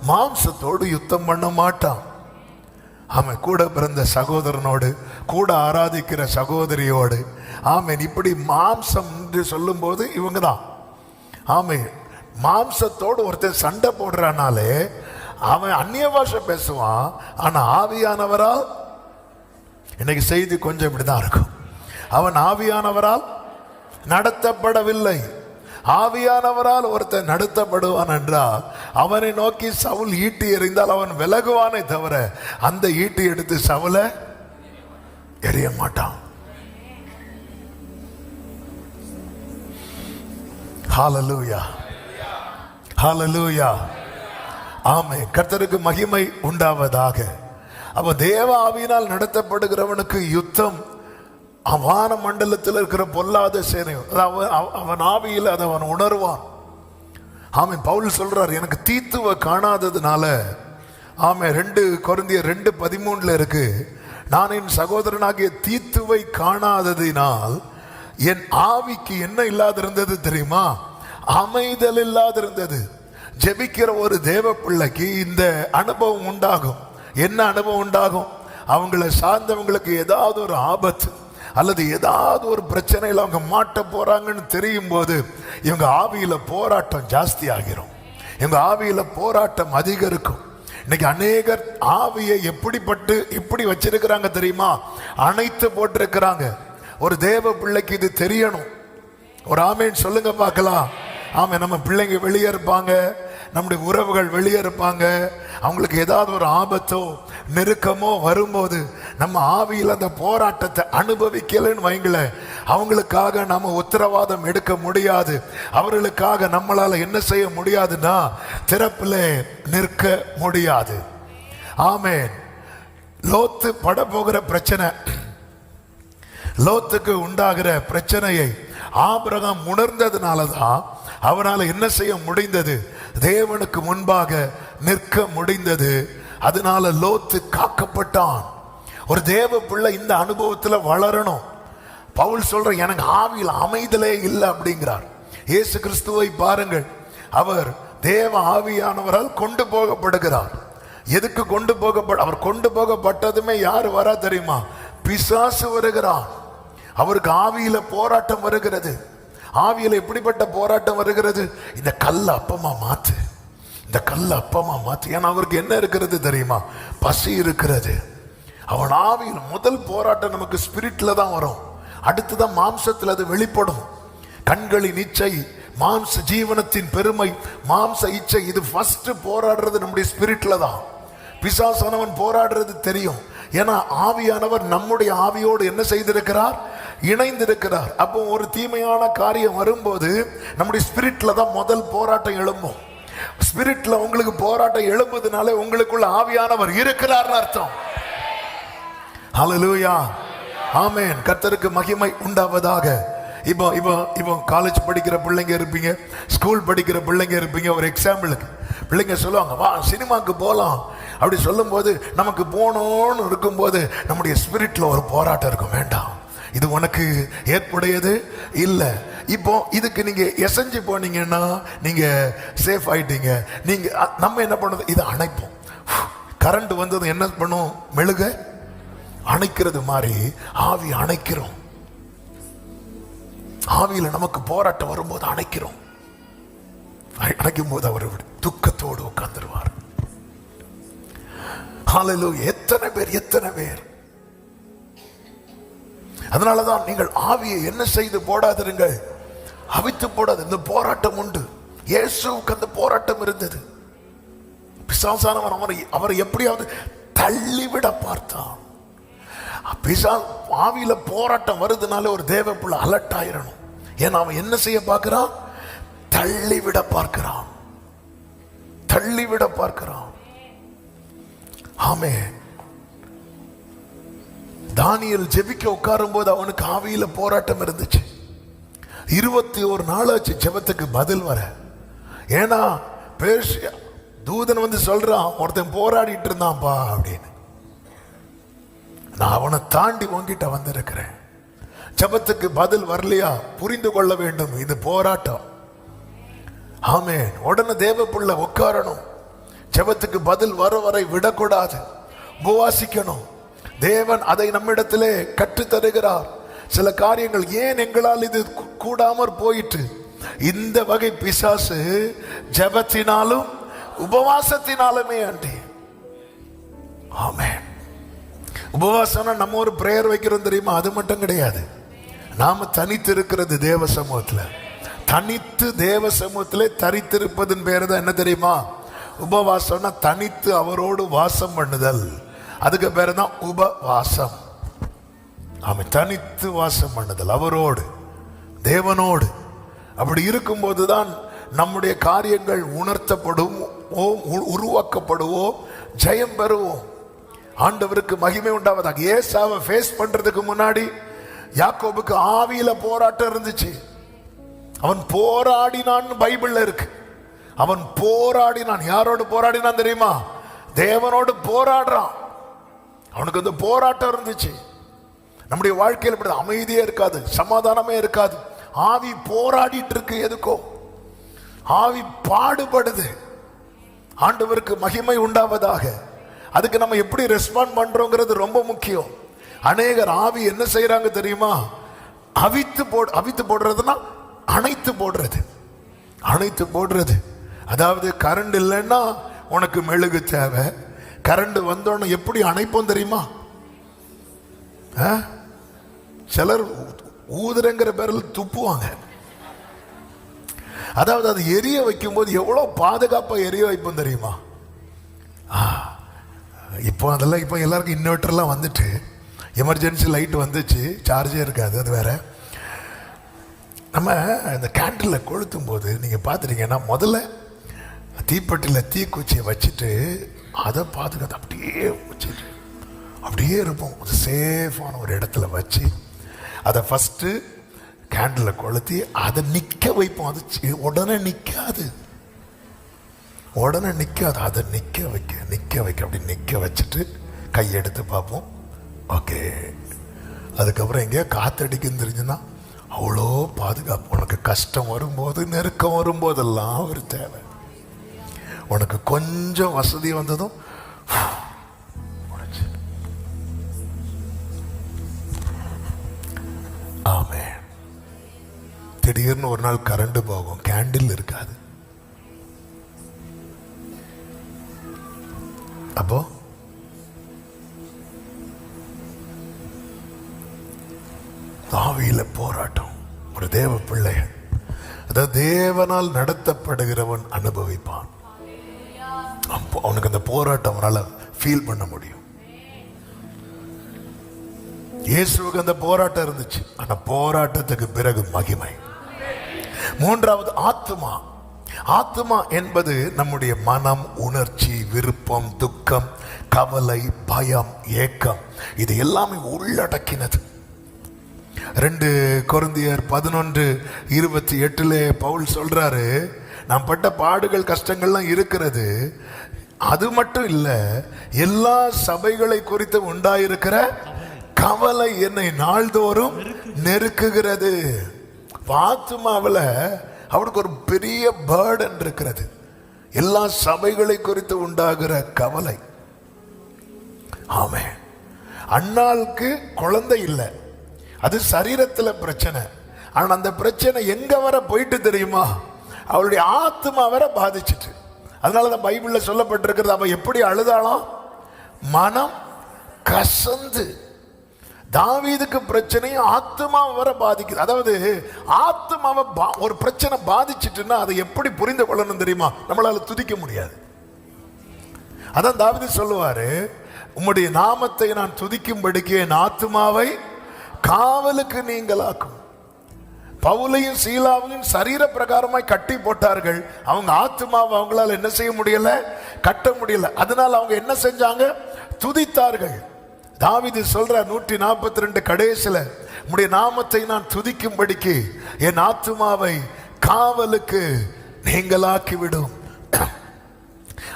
S1: மாம்சத்தோடு யுத்தம் பண்ண மாட்டான். அவன் கூட பிறந்த சகோதரனோடு, கூட ஆராதிக்கிற சகோதரியோடு, ஆமென், இப்படி மாம்சம் என்று சொல்லும் போது இவங்க தான். ஆமென். மாம்சத்தோடு ஒருத்தன் சண்டை போடுறானாலே அவன் அந்நிய பாஷை பேசுவான். ஆனா ஆவியானவரால், இன்னைக்கு செய்தி கொஞ்சம் இப்படிதான் இருக்கும், அவன் ஆவியானவரால் நடத்தப்படவில்லை. ஆவியானவரால் ஒருத்தன் நடத்தப்படுவான் என்றால் அவனை நோக்கி சவுல் ஈட்டி எறிந்தால் அவன் விலகுவானே தவிர அந்த ஈட்டி எடுத்து சவுலை எறிய மாட்டான். ஹல்லேலூயா. ஹல்லேலூயா. ஆமென். கர்த்தருக்கு மகிமை உண்டாவதாக. அப்ப தேவ ஆவியினால் நடத்தப்படுகிறவனுக்கு யுத்தம் வான மண்டலத்தில் இருக்கிற பொல்லாத சேனை, அவன் ஆவியில் அதை அவன் உணர்வான். ஆமென். பவுல் சொல்றார், எனக்கு தீத்துவ காணாததுனால, ஆமென், 2 கொரிந்தியர் 2:13 இருக்கு, நான் என் சகோதரனாகிய தீத்துவை காணாததினால் என் ஆவிக்கு என்ன இல்லாதிருந்தது தெரியுமா? அமைதல் இல்லாதிருந்தது. ஜெபிக்கிற ஒரு தேவ பிள்ளைக்கு இந்த அனுபவம் உண்டாகும். என்ன அனுபவம் உண்டாகும்? அவங்களை சார்ந்தவங்களுக்கு ஏதாவது ஒரு ஆபத்து அல்லது ஏதாவது ஒரு பிரச்சனையில் அவங்க மாட்ட போறாங்கன்னு தெரியும் போது இவங்க ஆவியில போராட்டம் ஜாஸ்தி ஆகிரும். இவங்க ஆவியில போராட்டம் அதிகரிக்கும். இன்னைக்கு அநேகர் ஆவியை எப்படி வச்சிருக்கிறாங்க தெரியுமா? அணைத்து போட்டிருக்கிறாங்க. ஒரு தேவ பிள்ளைக்கு இது தெரியணும். ஒரு ஆமேன் சொல்லுங்க பார்க்கலாம். ஆமே, நம்ம பிள்ளைங்க வெளியே இருப்பாங்க, நம்முடைய உறவுகள் வெளியே இருப்பாங்க. அவங்களுக்கு ஏதாவது ஒரு ஆபத்தோ நெருக்கமோ வரும்போது நம்ம ஆவியில் அந்த போராட்டத்தை அனுபவிக்கலன்னு வைங்களேன், அவங்களுக்காக நம்ம உத்தரவாதம் எடுக்க முடியாது. அவர்களுக்காக நம்மளால என்ன செய்ய முடியாதுன்னா திறப்பில் நிற்க முடியாது. ஆமென். லோத்து பட போகிற பிரச்சனை, லோத்துக்கு உண்டாகிற பிரச்சனையை ஆபிரகாம் உணர்ந்ததுனாலதான் அவனால என்ன செய்ய முடிந்தது? தேவனுக்கு முன்பாக நிற்க முடிந்தது. அதனால லோத்து காக்கப்பட்டான். ஒரு தேவ பிள்ளை இந்த அனுபவத்துல வளரணும். பவுல் சொல்ற, எனக்கு ஆவியில் அமைதலே இல்லை அப்படிங்கிறார். இயேசு கிறிஸ்துவை பாருங்கள், அவர் தேவ ஆவியானவரால் கொண்டு போகப்படுகிறார். எதுக்கு கொண்டு அவர் கொண்டு போகப்பட்டதுமே யாரு வரா தெரியுமா? பிசாசு வருகிறான். அவருக்கு ஆவியில போராட்டம் வருகிறது. ஆவியில எப்படிப்பட்ட போராட்டம் வருகிறது? இந்த கல்ல அப்பமா மாத்து, இந்த கல்ல அப்பமா மாத்து. ஏன்னா அவருக்கு என்ன இருக்கிறது தெரியுமா? பசி இருக்கிறது. அவன் ஆவியில் முதல் போராட்டம் நமக்கு ஸ்பிரிட்ல தான் வரும். அடுத்துதான் மாம்சத்தில் அது வெளிப்படும். கண்களின் இச்சை, ஜீவனத்தின் பெருமை, மாம்ச இச்சை, இது ஃபர்ஸ்ட் போராடுறது நம்முடைய ஸ்பிரிட்ல தான். பிசாசானவன் போராடுறது தெரியும். ஏன்னா ஆவியானவர் நம்முடைய ஆவியோடு என்ன செய்திருக்கிறார்? இணைந்திருக்கிறார். அப்போ ஒரு தீமையான காரியம் வரும்போது நம்முடைய ஸ்பிரிட்ல தான் முதல் போராட்டம் எழும்பும். ஸ்பிரிட்ல உங்களுக்கு போராட்டம் எழும்புதுனாலே உங்களுக்குள்ள ஆவியானவர் இருக்கிறார்னு அர்த்தம். ஹல்லேலூயா, ஆமென். கர்த்தருக்கு மகிமை உண்டாவதாக. இப்போ காலேஜ் படிக்கிற பிள்ளைங்க இருப்பீங்க, ஸ்கூல் படிக்கிற பிள்ளைங்க இருப்பீங்க. ஒரு எக்ஸாம்பிளுக்கு பிள்ளைங்க சொல்லுவாங்க, வா சினிமாக்கு போகலாம். அப்படி சொல்லும்போது நமக்கு போகணும்னு இருக்கும்போது நம்முடைய ஸ்பிரிட்ல ஒரு போராட்டம் இருக்கும். வேண்டாம், இது உனக்கு ஏற்புடையது இல்லை. இப்போ இதுக்கு நீங்க எசைஞ்சு போனீங்கன்னா நீங்க சேஃப் ஆயிட்டீங்க. நீங்க நம்ம என்ன பண்ணுறது? இதை அணைப்போம். கரண்ட் வந்தது என்ன பண்ணும்? மெழுக அணைக்கிறது மாதிரி ஆவி அணைக்கிறோம். ஆவியில நமக்கு போராட்டம் வரும்போது அணைக்கிறோம். அணைக்கும் போது அவர் துக்கத்தோடு உட்கார்ந்துருவார். ஹல்லேலூயா. எத்தனை பேர். அதனாலதான் நீங்கள் ஆவியை என்ன செய்து போடாதிருங்கள், அவித்து போடாது. இந்த போராட்டம் உண்டு. இயேசுவுக்கு அந்த போராட்டம் இருந்தது. பிசாசானவன் அவரை எப்படியாவது தள்ளிவிட பார்த்தான். ஆவியில போராட்டம் வருதுனால ஒரு தேவ பிள்ளை அலர்ட் ஆயிரணும். ஏன்னா அவன் என்ன செய்ய பார்க்கிறான்? தள்ளிவிட பார்க்கிறான். ஆமே. தானியேல் ஜெபிக்க உட்காரும் போது அவனுக்கு ஆவியில போராட்டம் இருந்துச்சு. 21 நாள் ஆச்சு ஜெபத்துக்கு பதில் வர. ஏன்னா தூதன் வந்து சொல்றான், ஒருத்தன் போராடிட்டு இருந்தான்ப்பா அப்படின்னு. நான் அவனை தாண்டி உன்கிட்ட வந்திருக்கிறேன். ஜெபத்துக்கு பதில் வரலையா? புரிந்து கொள்ள வேண்டும், இது போராட்டம். ஆமென். உடனே தேவ பிள்ளை உட்காரணும். ஜெபத்துக்கு பதில் வர வரை விடக்கூடாது, உபவாசிக்கணும். தேவன் அதை நம்மிடத்திலே கற்றுத் தருகிறார். சில காரியங்கள் ஏன் எங்களால் இது கூடாமற் போயிற்று? இந்த வகை பிசாசு ஜெபத்தினாலும் உபவாசத்தினாலுமே அன்றி. ஆமென். உபவாசம்னா நம்ம ஒரு பிரேயர் வைக்கிறோம் தெரியுமா? அது மட்டும் கிடையாது. நாம தனித்து இருக்கிறது தேவ சமூகத்துல. தனித்து தேவ சமூகத்திலே தரித்திருப்பதன் பேரு தான் என்ன தெரியுமா? உபவாசம்னா தனித்து அவரோடு வாசம் பண்ணுதல். அதுக்கு பேரு தான் உபவாசம். ஆமா, தனித்து வாசம் பண்ணுதல் அவரோடு, தேவனோடு. அப்படி இருக்கும்போது தான் நம்முடைய காரியங்கள் உணர்த்தப்படும், உருவாக்கப்படுவோம், ஜெயம் பெறுவோம். ஆண்டவருக்கு மகிமை உண்டாவதாக. ஏசாவை ஃபேஸ் பண்றதுக்கு முன்னாடி யாக்கோபுக்கு ஆவியில போராட்டம் இருந்துச்சு. அவன் போராடினான், பைபிள்ல இருக்கு. அவன் போராடினான். யாரோடு போராடினான் தெரியுமா? தேவனோடு போராடுறான். அவனுக்கு அந்த போராட்டம் இருந்துச்சு. நம்முடைய வாழ்க்கையில் இப்படி அமைதியே இருக்காது, சமாதானமே இருக்காது. ஆவி போராடிட்டு இருக்கு. எதுக்கோ ஆவி பாடுபடுது. ஆண்டவருக்கு மகிமை உண்டாவதாக. அதுக்கு நம்ம எப்படி ரெஸ்பாண்ட் பண்றோங்கிறது ரொம்ப முக்கியம். அநேகர் ஆவி என்ன செய்யறாங்க தெரியுமா? அவித்து போடுறதுன்னா அணைத்து போடுறது. அதாவது கரண்ட் இல்லைன்னா உனக்கு மெழுகு தேவை. கரண்ட் வந்தோன்னு எப்படி அணைப்போம் தெரியுமா? சிலர் ஊதுறங்கிற பேரில் துப்புவாங்க. அதாவது அது எரிய வைக்கும் போது எவ்வளவு பாதுகாப்பா எரிய வைப்போம் தெரியுமா? இப்போ அதெல்லாம் இப்போ எல்லாருக்கும் இன்வெர்டர்லாம் வந்துட்டு, எமர்ஜென்சி லைட் வந்துச்சு, சார்ஜே இருக்காது. அது வேற. நம்ம இந்த கேண்டில் கொளுத்தும் போது நீங்கள் பார்த்துட்டீங்கன்னா முதல்ல தீப்பெட்டியில் தீக்குச்சியை வச்சுட்டு அதை பாதுகாத்து அப்படியே இருப்போம். ஒரு சேஃபான ஒரு இடத்துல வச்சு அதை ஃபஸ்ட்டு கேண்டில் கொளுத்தி அதை நிற்க வைப்போம். அது உடனே நிற்காது. அதை நிற்க வைக்க அப்படி நிற்க வச்சுட்டு கையெடுத்து பார்ப்போம். ஓகே. அதுக்கப்புறம் எங்கேயோ காற்றடிக்குன்னு தெரிஞ்சுன்னா அவ்வளோ பாதுகாப்பு. உனக்கு கஷ்டம் வரும்போது, நெருக்கம் வரும்போதெல்லாம் ஒரு தேவை. உனக்கு கொஞ்சம் வசதி வந்ததும் ஆமே. திடீர்னு ஒரு நாள் கரண்ட் போகும், கேண்டில் இருக்காது. அப்போ ஆவியில போராட்டம். ஒரு தேவ பிள்ளை, அதாவது தேவனால் நடத்தப்படுகிறவன் அனுபவிப்பான். அவனுக்கு அந்த போராட்டம் அவனால ஃபீல் பண்ண முடியும். இயேசுவுக்கு அந்த போராட்டம் இருந்துச்சு. ஆனா போராட்டத்துக்கு பிறகு மகிமை. மூன்றாவது ஆத்துமா. ஆத்துமா என்பது நம்முடைய மனம், உணர்ச்சி, விருப்பம், துக்கம், கவலை, பயம், ஏக்கம், இது எல்லாமே உள்ளடக்கினது. 2 கொரிந்தியர் 11:28 பவுல் சொல்றாரு, நாம் பட்ட பாடுகள் கஷ்டங்கள்லாம் இருக்கிறது, அது மட்டும் இல்ல, எல்லா சபைகளை குறித்து உண்டாயிருக்கிற கவலை என்னை நாள்தோறும் நெருக்குகிறது. ஆத்துமாவில் அவருக்கு ஒரு பெரிய பேர்டன் இருக்கிறது. எல்லா சபைகளை குறித்து உண்டாகிற கவலை. ஆமே, அண்ணாளுக்கு குழந்தை இல்லை, அது சரீரத்தில் பிரச்சனை. ஆனா அந்த பிரச்சனை எங்க வர போயிட்டு தெரியுமா? அவளுடைய ஆத்மா வர பாதிச்சுட்டு. அதனாலதான் பைபிள்ல சொல்லப்பட்டிருக்கிறது, அவ எப்படி அழுதாலும் மனம் கசந்து. தாவீதுக்கு பிரச்சனையும் ஆத்மாவை வர பாதிக்குது. அதாவது ஆத்மாவை ஒரு பிரச்சனை பாதிச்சுட்டுன்னா அதை எப்படி புரிந்து கொள்ளணும் தெரியுமா? நம்மளால துதிக்க முடியாது. அதான் தாவீது சொல்லுவாரு, உம்முடைய நாமத்தை நான் துதிக்கும்படிக்கு என் ஆத்மாவை காவலுக்கு நீங்களாக்கும். பவுலையும் சீலாவையும் சரீர பிரகாரமாய் கட்டி போட்டார்கள். அவங்க ஆத்மாவை அவங்களால என்ன செய்ய முடியல, கட்ட முடியல. அதனால அவங்க என்ன செஞ்சாங்க? துதித்தார்கள். தாவீது சொல்ற 142 கடைசில, உம்முடைய நாமத்தை நான் துதிக்கும்படிக்கு என் ஆத்துமாவை காவலுக்கு நீங்களாக்கி விடும்.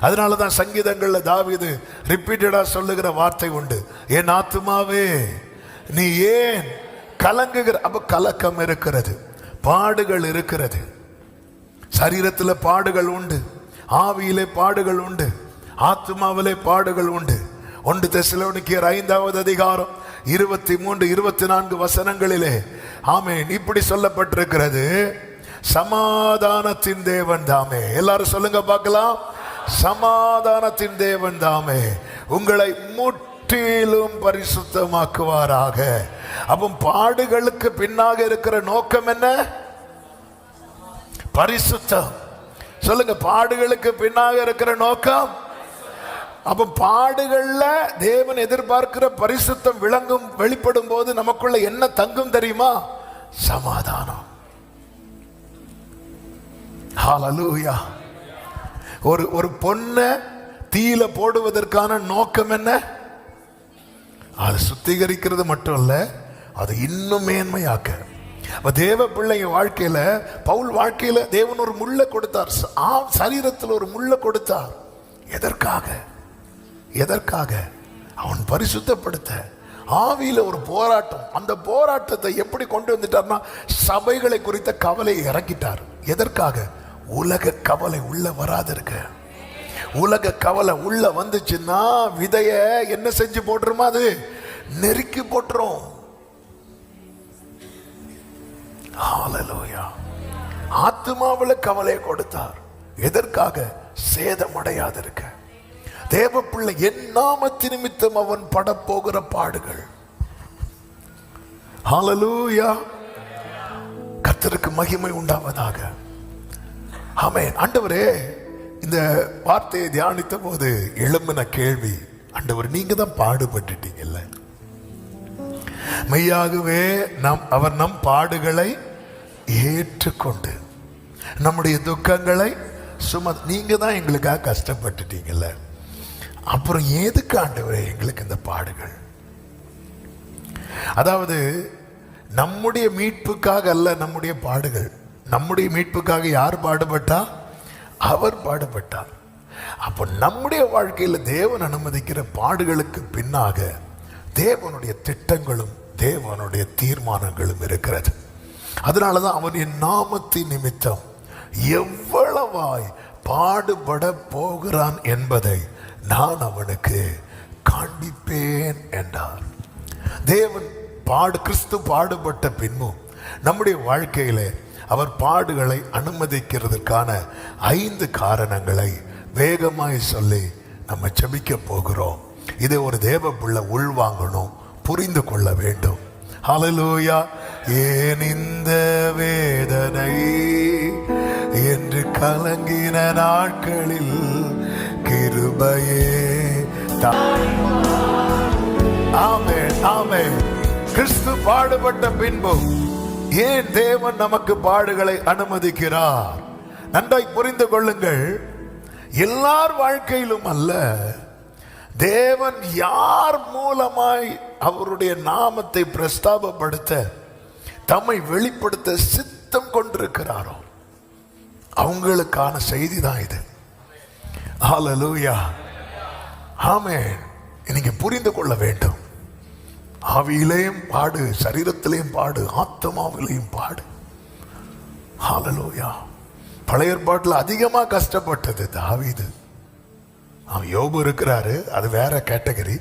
S1: அதனாலதான் சங்கீதங்கள்ல தாவீது ரிப்பீட்டடா சொல்லுகிற வார்த்தை உண்டு, என் ஆத்துமாவே நீ ஏன் கலங்குகிற. அப்ப கலக்கம் இருக்கிறது, பாடுகள் இருக்கிறது, சரீரத்தில் பாடுகள் உண்டு, ஆவியிலே பாடுகள் உண்டு, ஆத்துமாவிலே பாடுகள் உண்டு. 1 தெசலோனிக்கேயர் 5:23-24 வசனங்களிலே ஆமென் இப்படி சொல்லப்பட்டிருக்கிறது, சமாதானத்தின் தேவன் தாமே, எல்லாரும் சொல்லுங்க பார்க்கலாம், சமாதானத்தின் தேவன் தாமே உங்களை முற்றிலும் பரிசுத்தமாக்குவாராக. அப்போ பாடுகளுக்கு பின்னாக இருக்கிற நோக்கம் என்ன? பரிசுத்தம். சொல்லுங்க, பாடுகளுக்கு பின்னாக இருக்கிற நோக்கம். அப்ப பாடுகள்ல தேவன் எதிர்பார்க்கிற பரிசுத்தம் விளங்கும், வெளிப்படும் போது நமக்குள்ள என்ன தங்கும் தெரியுமா? சமாதானம். ஹல்லேலூயா. ஒரு பொண்ணை தீயில போடுவதற்கான நோக்கம் என்ன? அது சுத்திகரிக்கிறது மட்டும் இல்ல, அது இன்னும் மேன்மையாக்க. தேவ பிள்ளைங்க வாழ்க்கையில, பவுல் வாழ்க்கையில தேவன் ஒரு முள்ளை கொடுத்தார், சரீரத்தில் ஒரு முள்ளை கொடுத்தார். எதற்காக? எதற்காக? அவன் பரிசுத்தப்படுத்த. ஆவியில ஒரு போராட்டம். அந்த போராட்டத்தை எப்படி கொண்டு வந்துட்டார்னா, சபைகளை குறித்த கவலையை இறக்கிட்டார். எதற்காக? உலக கவலை உள்ள வராதிருக்க. உலக கவலை உள்ள வந்துச்சுன்னா விதைய என்ன செஞ்சு போட்டுருமா? அது நெருக்கி போட்டுரும். ஹல்லேலூயா. ஆத்துமாவில் கவலையை கொடுத்தார். எதற்காக? சேதமடையாதிருக்க. தேவ பிள்ளை, என் நாமத்து நிமித்தம் அவன் படப்போகிற பாடுகள். ஹல்லேலூயா. கர்த்தருக்கு மகிமை உண்டாவதாக. ஆமென். ஆண்டவரே, இந்த வார்த்தையை தியானித்த போது எழும்பின கேள்வி, ஆண்டவர் நீங்க தான் பாடுபட்டுட்டீங்கல்ல, மெய்யாகவே அவர் நம் பாடுகளை ஏற்றுக்கொண்டு நம்முடைய துக்கங்களை நீங்க தான் எங்களுக்காக கஷ்டப்பட்டுட்டீங்கல்ல, அப்புறம் எதுக்கு ஆண்டவரே எங்களுக்கு இந்த பாடுகள்? அதாவது நம்முடைய மீட்புக்காக அல்ல நம்முடைய பாடுகள். நம்முடைய மீட்புக்காக யார் பாடுபட்டா? அவர் பாடுபட்டார். அப்போ நம்முடைய வாழ்க்கையில் தேவன் அனுமதிக்கிற பாடுகளுக்கு பின்னாக தேவனுடைய திட்டங்களும் தேவனுடைய தீர்மானங்களும் இருக்கிறது. அதனாலதான் அவன் என் நாமத்தின் நிமித்தம் எவ்வளவாய் பாடுபட போகிறான் என்பதை நான் அவனுக்கு காண்பிப்பேன் என்றார். தேவன் கிறிஸ்து பாடுபட்ட பின்னும் நம்முடைய வாழ்க்கையிலே அவர் பாடுகளை அனுமதிக்கிறதுக்கான 5 காரணங்களை வேகமாய் சொல்லி நம்ம ஜெபிக்க போகிறோம். இதை ஒரு தேவ பிள்ளை உள்வாங்கணும், புரிந்து கொள்ள வேண்டும். ஹல்லேலூயா. ஏன் இந்த வேதனை என்று கலங்கின நாட்களில் கிருபையே ஆமென், ஆமென். கிறிஸ்து பாடுபட்ட பின்பு ஏன் தேவன் நமக்கு பாடுகளை அனுமதிக்கிறார்? நன்றாய் புரிந்து கொள்ளுங்கள். எல்லார் வாழ்க்கையிலும் அல்ல, தேவன் யார் மூலமாய் அவருடைய நாமத்தை பிரஸ்தாபப்படுத்த, தம்மை வெளிப்படுத்த சித்தம் கொண்டிருக்கிறாரோ அவங்களுக்கான செய்தி தான் இது. ஹல்லேலூயா, ஆமென். நீங்க புரிந்து கொள்ள வேண்டும். ஆவியிலேயும் பாடு, சரீரத்திலேயும் பாடு, ஆத்மாவிலேயும் பாடு. ஹல்லேலூயா. பழைய ஏற்பாட்டில் அதிகமா கஷ்டப்பட்டது தாவீது. அவன் யோபு இருக்கிறாரு, அது வேற கேட்டகரி.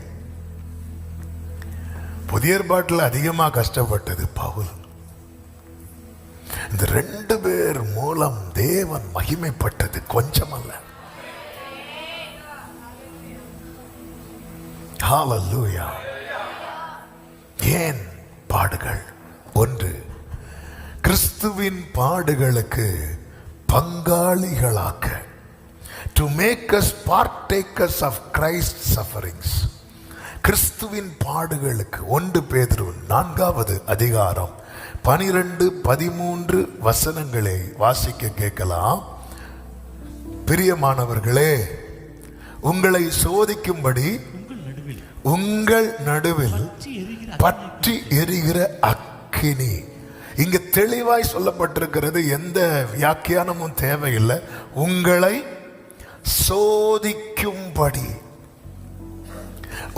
S1: புதிய ஏற்பாட்டில் அதிகமா கஷ்டப்பட்டது பவுல். இந்த 2 பேர் மூலம் தேவன் மகிமைப்பட்டது கொஞ்சம் அல்ல. ஹல்லேலூயா. ஏன் பாடுகள்? 1, கிறிஸ்துவின் பாடுகளுக்கு பங்காளிகளாக்க, to make us partakers of Christ's sufferings. கிறிஸ்துவின் பாடுகளுக்கு 1 பேதுரு 4வது அதிகாரம் 12, 13 வசனங்களை வாசிக்க கேட்கலாம். பிரியமானவர்களே, உங்களை சோதிக்கும்படி உங்கள் நடுவில் பற்றி எரிகிற அக்கினி. இங்க தெளிவாய் சொல்லப்பட்டிருக்கிறது, எந்த வியாக்கியானமும் தேவையில்லை. உங்களை சோதிக்கும்படி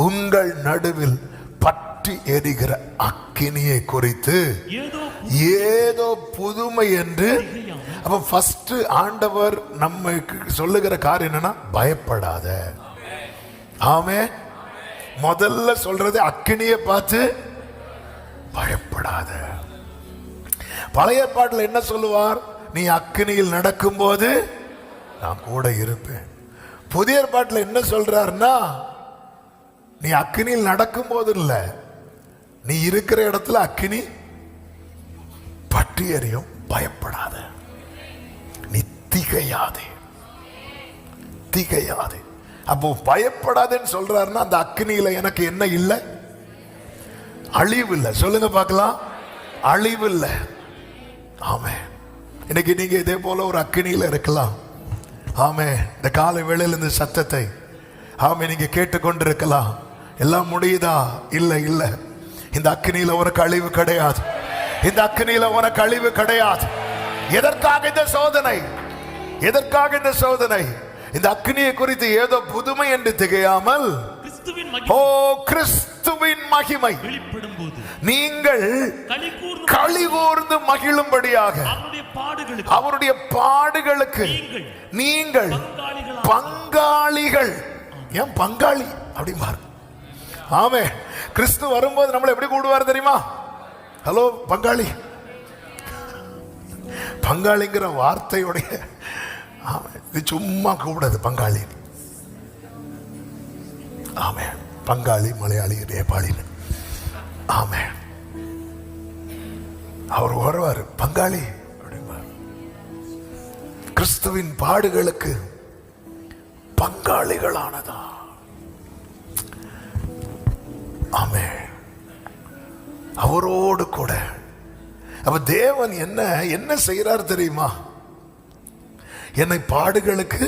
S1: உங்கள் நடுவில் பற்றி எரிகிற அக்கினியை குறித்து ஏதோ புதுமை என்று. அப்ப ஃபர்ஸ்ட் ஆண்டவர் நமக்கு சொல்லுகிற காரியம் என்னன்னா, பயப்படாத. ஆமென். முதல்ல சொல்றது அக்கினியை பார்த்து பயப்படாத. பழைய ஏற்பாட்டில் என்ன சொல்லுவார்? நீ அக்கினியில் நடக்கும் போது நான் கூட இருப்பேன். புதிய ஏற்பாட்டில் என்ன சொல்றாருன்னா, நீ அக்கினியில் நடக்கும் போது இல்ல, நீ இருக்கிற இடத்துல அக்கினி பற்றி எரியும், பயப்படாத, நீ திகையாதே, திகையாதே. அப்போ பயப்படாதேன்னு சொல்றாருன்னா, அந்த அக்கினியில எனக்கு என்ன இல்லை? அழிவு இல்லை. சொல்லுங்க பார்க்கலாம், அழிவு இல்லை. ஆமென். இன்னைக்கு நீங்க இதே போல ஒரு அக்கினியில இருக்கலாம். ஆமென். இந்த காலை வேளையில் இந்த சத்தத்தை ஆமென் நீங்க கேட்டுக்கொண்டிருக்கலாம். எல்லாம் முடியுதா? இல்லை, இல்லை. இந்த அக்கினியில உனக்கு அழிவு கிடையாது. இந்த அக்கினியில உனக்கு அழிவு கிடையாது. எதற்காக இந்த சோதனை? எதற்காக இந்த சோதனை? இந்த அக்கினியை குறித்து ஏதோ புதுமை என்று திகையாமல், ஓ கிறிஸ்துவின் மகிமை நீங்கள் களிகூர்ந்து மகிழும்படியாக அவருடைய பாடுகளுக்கு நீங்கள் பங்காளிகள். ஏன் பங்காளி அப்படிம்பாரு? ஆமே. கிறிஸ்து வரும்போது நம்மளை எப்படி கூடுவார் தெரியுமா? ஹலோ பங்காளி. பங்காளிங்கிற வார்த்தையுடைய இது சும்மா கூடாது. பங்காளி, ஆமே. பங்காளி மலையாளி நேபாளி, ஆமே. அவர் வருவார் பங்காளி அப்படிம்பார். கிறிஸ்துவின் பாடுகளுக்கு பங்காளிகளானதா? ஆமே. அவரோடு கூட. அப்ப தேவன் என்ன செய்யறார் தெரியுமா? என்னை பாடுகளுக்கு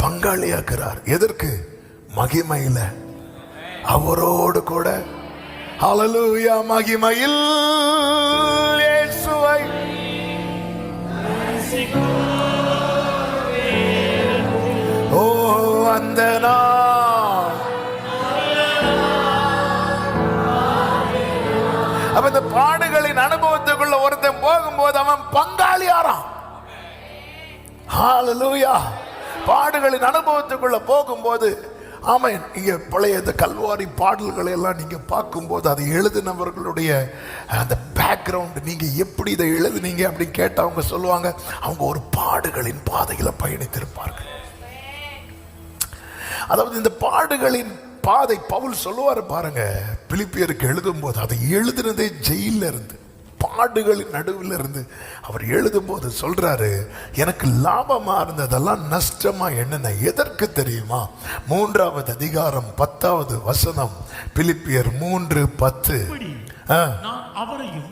S1: பங்காளியாக்குறார். எதற்கு? மகிமையில அவரோடு கூட. ஹல்லேலூயா. மகிமையில் இயேசுவை ஓ அந்த நாள். அப்ப இந்த பாடுகளின் அனுபவத்துக்குள்ள ஒருத்தன் போகும்போது அவன் பங்காளியாரான். ஹல்லேலூயா. பாடுகளின் அனுபவத்துக்குள்ள போகும்போது, ஆமென். இங்க பழைய இந்த கல்வாரி பாடல்களை எல்லாம் நீங்க பார்க்கும்போது, அதை எழுதினவர்களுடைய அந்த பேக்ரவுண்ட், நீங்க எப்படி இதை எழுதுனீங்க அப்படின்னு கேட்டு அவங்க சொல்லுவாங்க, அவங்க ஒரு பாடுகளின் பாதையில பயணித்திருப்பார்கள். அதாவது இந்த பாடுகளின் பாதை பவுல் சொல்லுவார் பாருங்க, பிலிப்பியருக்கு எழுதும் போது அதை எழுதுனதே ஜெயில இருந்து பாடுகளின் நடுவில் இருந்து அவர் எழுதும் போது சொல்றாரு, எனக்கு லாபமா இருந்ததெல்லாம் நஷ்டமா எண்ணன. எதற்கு தெரியுமா? 3வது அதிகாரம் 10வது வசனம், பிலிப்பியர் 3:10.
S4: நான் அவரையும்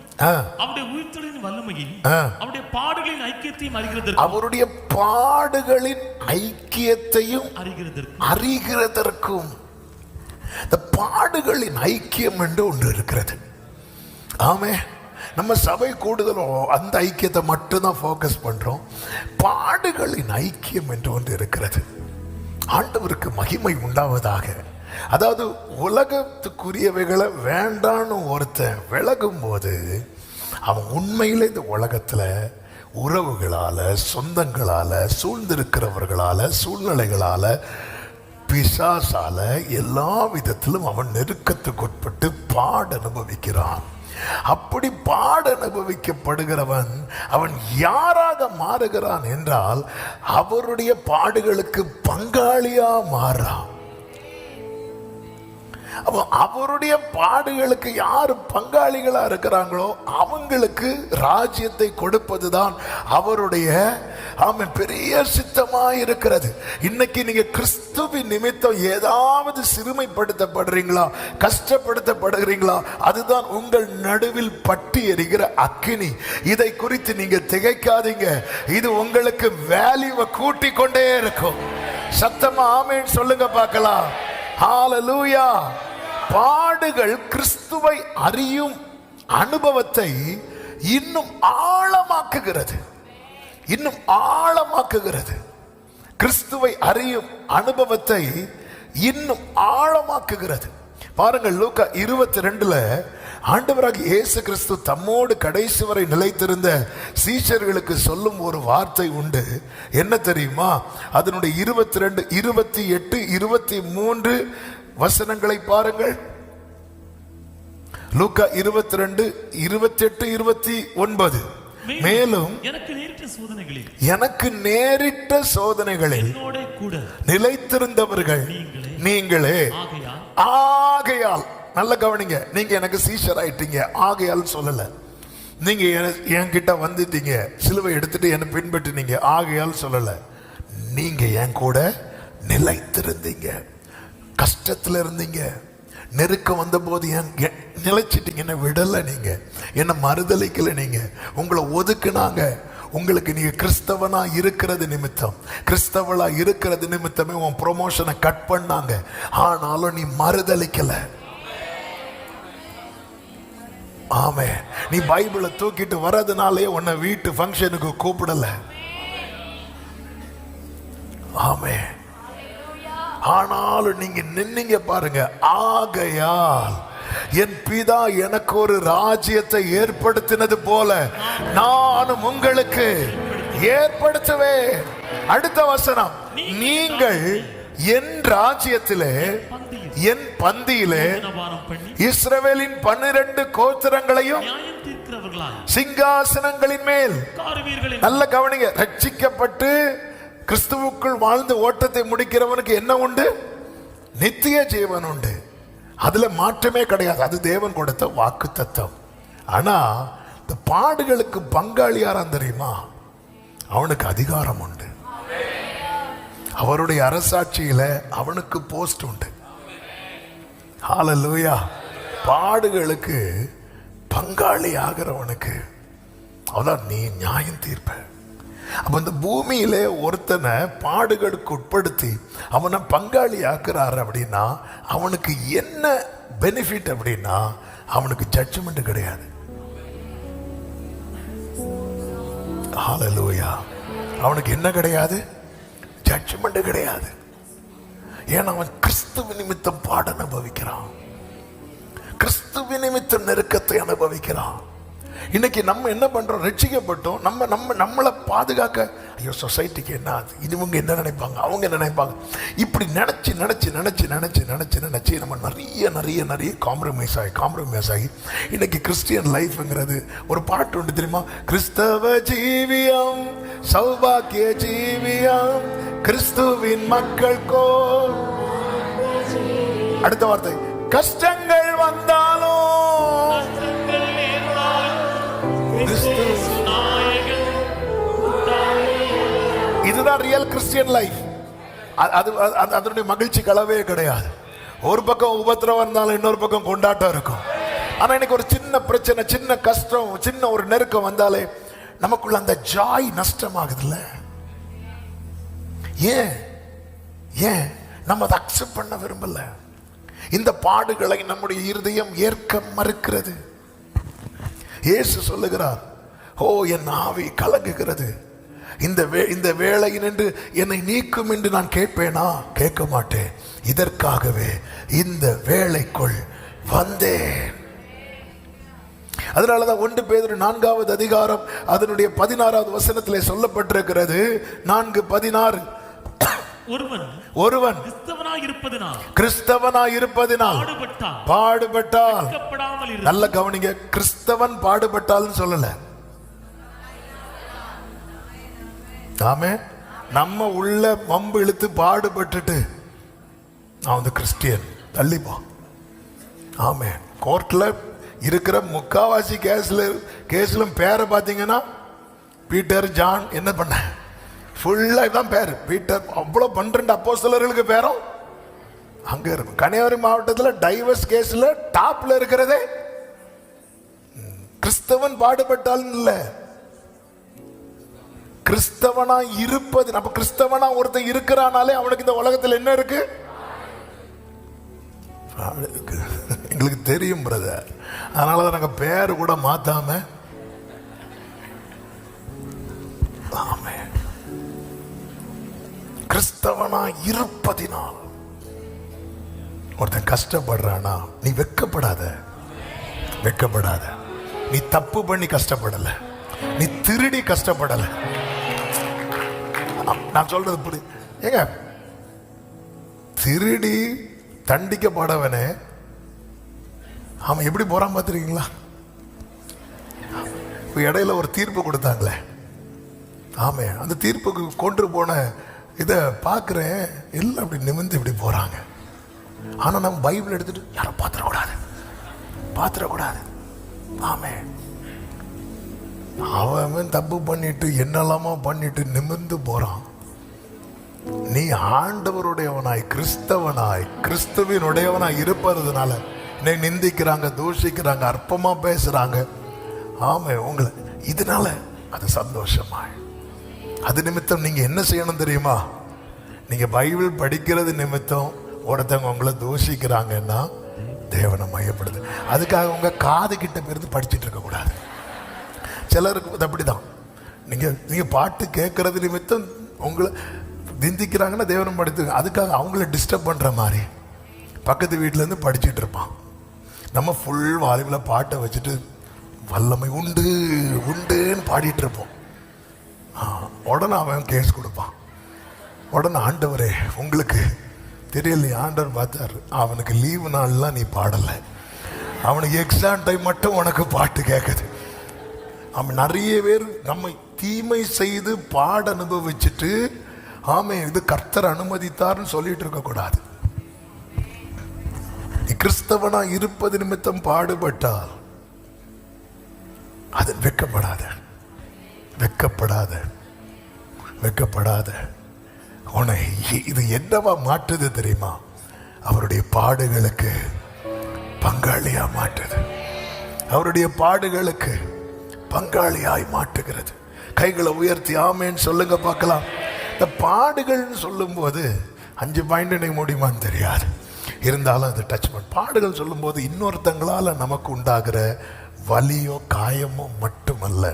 S4: அவருடைய உயிர்த்தெழுதலின் வல்லமையில் அவருடைய பாடுகளின் ஐக்கியத்தையும் அறிகிறதற்கும்
S1: அவருடைய பாடுகளின் ஐக்கியத்தையும் அறிகிறதற்கும். இந்த பாடுகளின் ஐக்கியம் என்று ஒன்று இருக்கிறது. ஆமே, நம்ம சபை கூடுதலோ அந்த ஐக்கியத்தை மட்டும்தான் ஃபோக்கஸ் பண்றோம். பாடுகளின் ஐக்கியம் என்று ஒன்று இருக்கிறது. ஆண்டவருக்கு மகிமை உண்டாவதாக. அதாவது உலகத்துக்குரியவைகளை வேண்டான்னு ஒருத்தன் விலகும் போது அவன் உண்மையில இந்த உலகத்துல உறவுகளால, சொந்தங்களால, சூழ்ந்திருக்கிறவர்களால, சூழ்நிலைகளால, பிசாசால எல்லா விதத்திலும் அவன் நெருக்கத்துக்குட்பட்டு பாட அனுபவிக்கிறான். அப்படி பாட அனுபவிக்கப்படுகிறவன் அவன் யாராக மாறுகிறான் என்றால் அவருடைய பாடுகளுக்கு பங்காளியா மாறான். அவருடைய பாடுகளுக்கு யாரு பங்காளிகளா இருக்கிறாங்களோ அவங்களுக்கு ராஜ்யத்தை கொடுப்பதுதான் அவருடைய பெரிய சித்தமா இருக்கிறது. இன்னைக்கு நீங்க கிறிஸ்துவின் நிமித்தம் ஏதாவது சிறுமைப்படுத்தப்படுறீங்களா, கஷ்டப்படுத்தப்படுகிறீங்களா, அதுதான் உங்கள் நடுவில் பற்றி எரிகிற அக்கினி. இதை குறித்து நீங்க திகைக்காதீங்க. இது உங்களுக்கு வேல்யூவை கூட்டி கொண்டே இருக்கும். சத்தமா ஆமென் சொல்லுங்க பார்க்கலாம். ஹalleluya. பாடுகள் கிறிஸ்துவை அறியும் அனுபவத்தை இன்னும் ஆழமாக்குகிறது. இன்னும் ஆழமாக்குகிறது. கிறிஸ்துவை அறியும் அனுபவத்தை இன்னும் ஆழமாக்குகிறது. பாருங்கள், லூக்கா 22ல ஆண்டவராகிய இயேசு கிறிஸ்து தம்மோடு கடைசி வரை நிலைத்திருந்த சீஷர்களுக்கு சொல்லும் ஒரு வார்த்தை உண்டு. என்ன தெரியுமா? அதனுடைய 22, 28, 23 வசனங்களை பாருங்கள். லூக்கா 22, 28, 29. மேலும் எனக்கு நேரிட்ட சோதனைகளில் நிலைத்திருந்தவர்கள் நீங்களே. ஆகையால், நல்ல கவனிங்க, நீங்க எனக்கு சீஷர் ஆயிட்டீங்க, ஆகையால் சொல்லல. நீங்க என்கிட்ட வந்துட்டீங்க, சிலுவை எடுத்துட்டு என்ன பின்பற்றினீங்க, ஆகையால் சொல்லல. நீங்க என் கூட நிலைத்திருந்தீங்க. கஷ்டத்துல இருந்தீங்க, நெருக்கம் வந்த போது நிலைச்சிட்டீங்க, என்ன விடல, நீங்க என்ன மறுதலிக்கல, நீங்க உங்களை ஒதுக்குனாங்க. உங்களுக்கு நீங்க கிறிஸ்தவனா இருக்கிறது நிமித்தம், கிறிஸ்தவளா இருக்கிறது நிமித்தமே உன் ப்ரொமோஷனை கட் பண்ணாங்க. ஆனாலும் நீ மறுதலிக்கல. ஆமே, நீ பைபிளை தூக்கிட்டு வர்றதுனாலே உன்னை வீட்டு ஃபங்க்ஷனுக்கு கூப்பிடல. ஆமே, ஆனாலும் நீங்க நின்னீங்க பாருங்க. ஆகையால் என் பிதா எனக்கு ஒரு ராஜ்யத்தை ஏற்படுத்தினது போல நானும் உங்களுக்கு ஏற்படுத்துவேன். அடுத்த வசனம், நீங்கள் என் ராஜ்யத்திலே, என் பந்தியிலே இஸ்ரவேலின் 12 கோத்திரங்களையும் சிங்காசனங்களின் மேல். நல்ல கவனிங்க, ரட்சிக்கப்பட்டு கிறிஸ்துவுக்குள் வாழ்ந்து ஓட்டத்தை முடிக்கிறவனுக்கு என்ன உண்டு? நித்திய ஜீவன் உண்டு. அதுல மாற்றமே கிடையாது. அது தேவன் கொடுத்த வாக்கு தத்தம். ஆனா இந்த பாடுகளுக்கு பங்காளி யாரான் தெரியுமா? அவனுக்கு அதிகாரம் உண்டு. அவருடைய அரசாட்சியில அவனுக்கு போஸ்ட் உண்டு. ஹalleluya. பாடுகளுக்கு பங்காளி ஆகிறவனுக்கு அவதான் நீ நியாயம் தீர்ப்ப. அப்ப இந்த பூமியில ஒருத்தனை பாடுகளுக்கு உட்படுத்தி அவனை பங்காளி ஆக்குறாரு அப்படின்னா அவனுக்கு என்ன பெனிஃபிட் அப்படின்னா அவனுக்கு ஜட்ஜ்மெண்ட் கிடையாது. ஹalleluya. அவனுக்கு என்ன கிடையாது? ஜட்ஜ்மெண்ட் கிடையாது. ஏன்னா அவன் கிறிஸ்துவ நிமித்தம் பாட அனுபவிக்கிறான், கிறிஸ்துவ நிமித்தம் நெருக்கத்தை அனுபவிக்கிறான். இன்னைக்கு நம்ம என்ன பண்றோம்? ரட்சிக்கப்பட்டோம், நம்மளை பாதுகாக்க, ஐயோ சொசைட்டிக்கு என்ன ஆகுது, இவங்க என்ன நினைப்பாங்க, அவங்க என்ன நினைப்பாங்க, இப்படி நினைச்சு நினைச்சு நினைச்சு நினைச்சு நினைச்சு நினைச்சு நம்ம நிறைய நிறைய நிறைய காம்ப்ரமைஸ் ஆகி இன்னைக்கு கிறிஸ்டியன் லைஃப்ங்கிறது ஒரு பாட்டு உண்டு தெரியுமா? கிறிஸ்தவ ஜீவியம் சௌபாக்கிய ஜீவியம் கிறிஸ்துவின் மக்கள் கோ. அடுத்த வார்த்தை, கஷ்டங்கள் வந்தாலும் கிறிஸ்து. இதுதான் ரியல் கிறிஸ்டியன் லைஃப். அதனுடைய மகிழ்ச்சி களவே கிடையாது. ஒரு பக்கம் உபத்திரவம் இருந்தாலும் இன்னொரு பக்கம் கொண்டாட்டம் இருக்கும். ஆனா இன்னைக்கு ஒரு சின்ன பிரச்சனை, சின்ன கஷ்டம், சின்ன ஒரு நெருக்கம் வந்தாலே நமக்குள்ள அந்த ஜாய் நஷ்டமாகுதுல்ல. ஏன் ஏன் நம்ம அதை அக்செப்ட் பண்ண விரும்பல? இந்த பாடுகளை நம்முடைய இருதயம் ஏற்க மறுக்கிறது. இயேசு சொல்லுகிறார், ஓ என் ஆவி கலங்குகிறது, இந்த வேளையினின்று என்னை நீக்கும் என்று நான் கேட்பேனா? கேட்க மாட்டேன். இதற்காகவே இந்த வேளைக்குள் வந்தேன். அதனாலதான் 1 பேதுரு 4வது அதிகாரம் அதனுடைய 16வது வசனத்திலே சொல்லப்பட்டிருக்கிறது. 4:16, ஒருவன் கிறிஸ்தவனாய் இருப்பதினால் பாடுபட்டால். நல்ல கவனிங்க, கிறிஸ்தவன் பாடுபட்டால் சொல்லல. ஆமே, நம்ம உள்ள வம்பு இழுத்து பாடுபட்டுட்டு நான் வந்து கிறிஸ்டியன் தள்ளிப்பா. ஆமே, கோர்ட்ல இருக்கிற முக்காவாசி கேஸ்ல பேரை பார்த்தீங்கன்னா பீட்டர், ஜான், என்ன பண்ண ஃபுல்லா தான் பேரு பீட்டர். அவ்வளோ 12 அப்போஸ்தலர்களுக்கு பேரும் அங்க இருக்கும். கன்னியாகுமரி மாவட்டத்தில் டைவர்ஸ் கேஸ்ல டாப்ல இருக்கிறதே கிறிஸ்தவன் பாடுபட்டால் இல்ல, கிறிஸ்தவனா இருப்பது. நம்ம கிறிஸ்தவனா ஒருத்தன் இருக்கிறானாலே அவனுக்கு இந்த உலகத்தில் என்ன இருக்கு? எங்களுக்கு தெரியும் பிரதர். அதனாலதான் நாங்க பேரு கூட மாத்தாம. ஆமே, கிறிஸ்தவனா இருப்பதினால். ஒருத்தன் கஷ்டப்படுறானா நீ வெட்கப்படாத, வெட்கப்படாத. நீ தப்பு பண்ணி கஷ்டப்படல, நீ திருடி கஷ்டப்படல. நான் சொல்றது புரியுது? ஏங்க, திருடி தண்டிக்கப்படவனே அவன் எப்படி போறான் பார்த்துருக்கீங்களா? இடையில ஒரு தீர்ப்பு கொடுத்தாங்களே, ஆமே, அந்த தீர்ப்புக்கு கொண்டு போன இதை பார்க்குறேன், எல்லாம் அப்படி நிமிர்ந்து இப்படி போறாங்க. ஆனா நம்ம பைபிள் எடுத்துட்டு யாரும் பாத்திரக்கூடாது. ஆமே, அவன் தப்பு பண்ணிட்டு என்னெல்லாமோ பண்ணிட்டு நிமிர்ந்து போறான். நீ ஆண்டவருடையவனாய், கிறிஸ்தவனாய், கிறிஸ்துவினுடையவனாய் இருப்பதுனால நீ நிந்திக்கிறாங்க, தூஷிக்கிறாங்க, அற்பமா பேசுறாங்க. ஆமே, உங்களை இதனால அது சந்தோஷமாய். அது நிமித்தம் நீங்க என்ன செய்யணும் தெரியுமா? நீங்க பைபிள் படிக்கிறது நிமித்தம் ஒருத்தவங்க உங்களை தூஷிக்கிறாங்கன்னா தேவனை மையப்படுது. அதுக்காக உங்க காது கிட்ட பேருந்து படிச்சுட்டு இருக்க கூடாது. சிலருக்கு அப்படிதான். நீங்க பாட்டு கேட்கறது நிமித்தம் உங்களை நிந்திக்கிறாங்கன்னா தேவனை படித்து, அதுக்காக அவங்கள டிஸ்டர்ப் பண்ற மாதிரி பக்கத்து வீட்டுல இருந்து படிச்சுட்டு இருப்பான். நம்ம ஃபுல் வாலிபில் பாட்டை வச்சுட்டு வல்லமை உண்டு உண்டுன்னு பாடிட்டு இருப்போம். உடனே அவன் கேஸ் கொடுப்பான். உடனே ஆண்டவரே உங்களுக்கு தெரியலையே, ஆண்டவர் பார்த்தாரு, அவனுக்கு லீவு நாள்லாம் நீ பாடலை, அவனுக்கு எக்ஸாம் டைம் மட்டும் உனக்கு பாட்டு கேட்குது. அவன் நிறைய பேர் நம்மை தீமை செய்து பாட அனுபவிச்சுட்டு ஆமே இது கர்த்தர் அனுமதித்தார்னு சொல்லிட்டு இருக்க கூடாது. நீ கிறிஸ்தவனா இருப்பது நிமித்தம் பாடுபட்டால் அது வெட்கப்படாத, வெட்கப்படாத, வெட்கப்படாத. உன்னை இது என்னவா மாற்றுது தெரியுமா? அவருடைய பாடுகளுக்கு பங்காளியா மாற்றுது. அவருடைய பாடுகளுக்கு பங்காளியாய் மாற்றுகிறது. கைகளை உயர்த்தி ஆமேன்னு சொல்லுங்க பார்க்கலாம். இந்த பாடுகள்னு சொல்லும் போது 5 பாயிண்ட் எனக்கு முடியுமான்னு தெரியாது, இருந்தாலும் அது டச் பண்ண. பாடுகள் சொல்லும் போது இன்னொருத்தங்களால நமக்கு உண்டாகிற வலியோ காயமோ மட்டுமல்ல,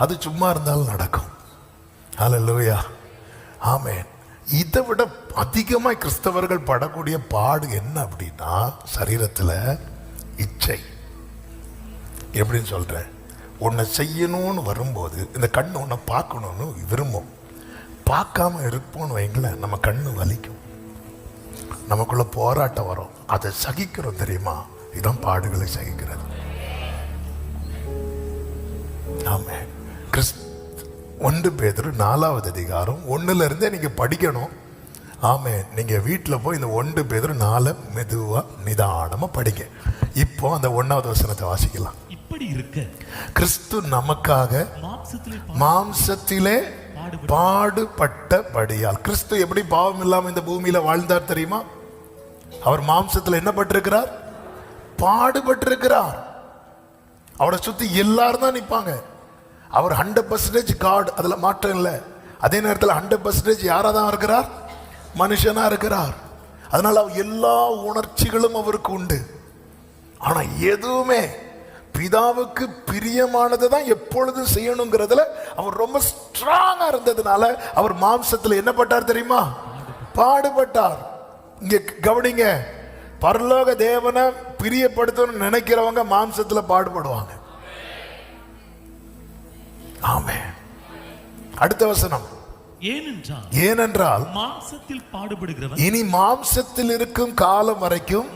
S1: அது சும்மா இருந்தாலும் நடக்கும். ஹல்லேலூயா, ஆமென். இதை விட அதிகமாக கிறிஸ்தவர்கள் படக்கூடிய பாடு என்ன அப்படின்னா, சரீரத்தில் இச்சை. எப்படின்னு சொல்றேன், உன்னை செய்யணும்னு வரும்போது இந்த கண்ணு உன்னை பார்க்கணும்னு விரும்பும். பார்க்காம இருப்போம்னு வைங்களேன், நம்ம கண்ணு வலிக்கும், நமக்குள்ள போராட்டம் வரும். அதை சகிக்கிறோம் தெரியுமா? இதான் பாடுகளை சகிக்கிறது. ஆமென். 1 பேதுரு 4வது அதிகாரம் 1ல இருந்தே நீங்க படிக்கணும். ஆமென். நீங்க வீட்டில் போய் இந்த 1 பேதுரு 4 மெதுவா நிதானமா படிங்க. இப்போ அந்த 1வது வசனத்தை வாசிக்கலாம்.
S4: இப்படி இருக்க
S3: கிறிஸ்து நமக்காக மாம்சத்திலே பாடுபட்டபடியால். கிறிஸ்து எப்படி பாவம் இல்லாம இந்த பூமியில வாழ்ந்தார் தெரியுமா? அவர் மாம்சத்தில் என்ன பட்டிருக்கிறார்? பாடுபட்டிருக்கிறார். அவரை சுத்தி எல்லாரும் தான் நிற்பாங்க. அவர் 100% காட், அதுல மாற்றம் இல்லை. அதே நேரத்தில் 100% யாரா தான் இருக்கிறார்? மனுஷனா இருக்கிறார். அதனால எல்லா உணர்ச்சிகளும் அவருக்கு உண்டு. ஆனா எதுவுமே பிதாவுக்கு பிரியமானதை தான் எப்பொழுதும் செய்யணுங்கிறதுல அவர் ரொம்ப ஸ்ட்ராங்கா இருந்ததுனால அவர் மாம்சத்தில் என்ன பட்டார் தெரியுமா? பாடுபட்டார். இங்க கவனிங்க, பரலோக தேவனை பிரியப்படுத்தணும்னு நினைக்கிறவங்க மாம்சத்துல பாடுபடுவாங்க. ஆமென். அடுத்த வசனம், ஏனென்றால்
S4: மாம்சத்தில் பாடுபடுகிறவன்
S3: இனி மாம்சத்தில் இருக்கும் காலம் வரைக்கும்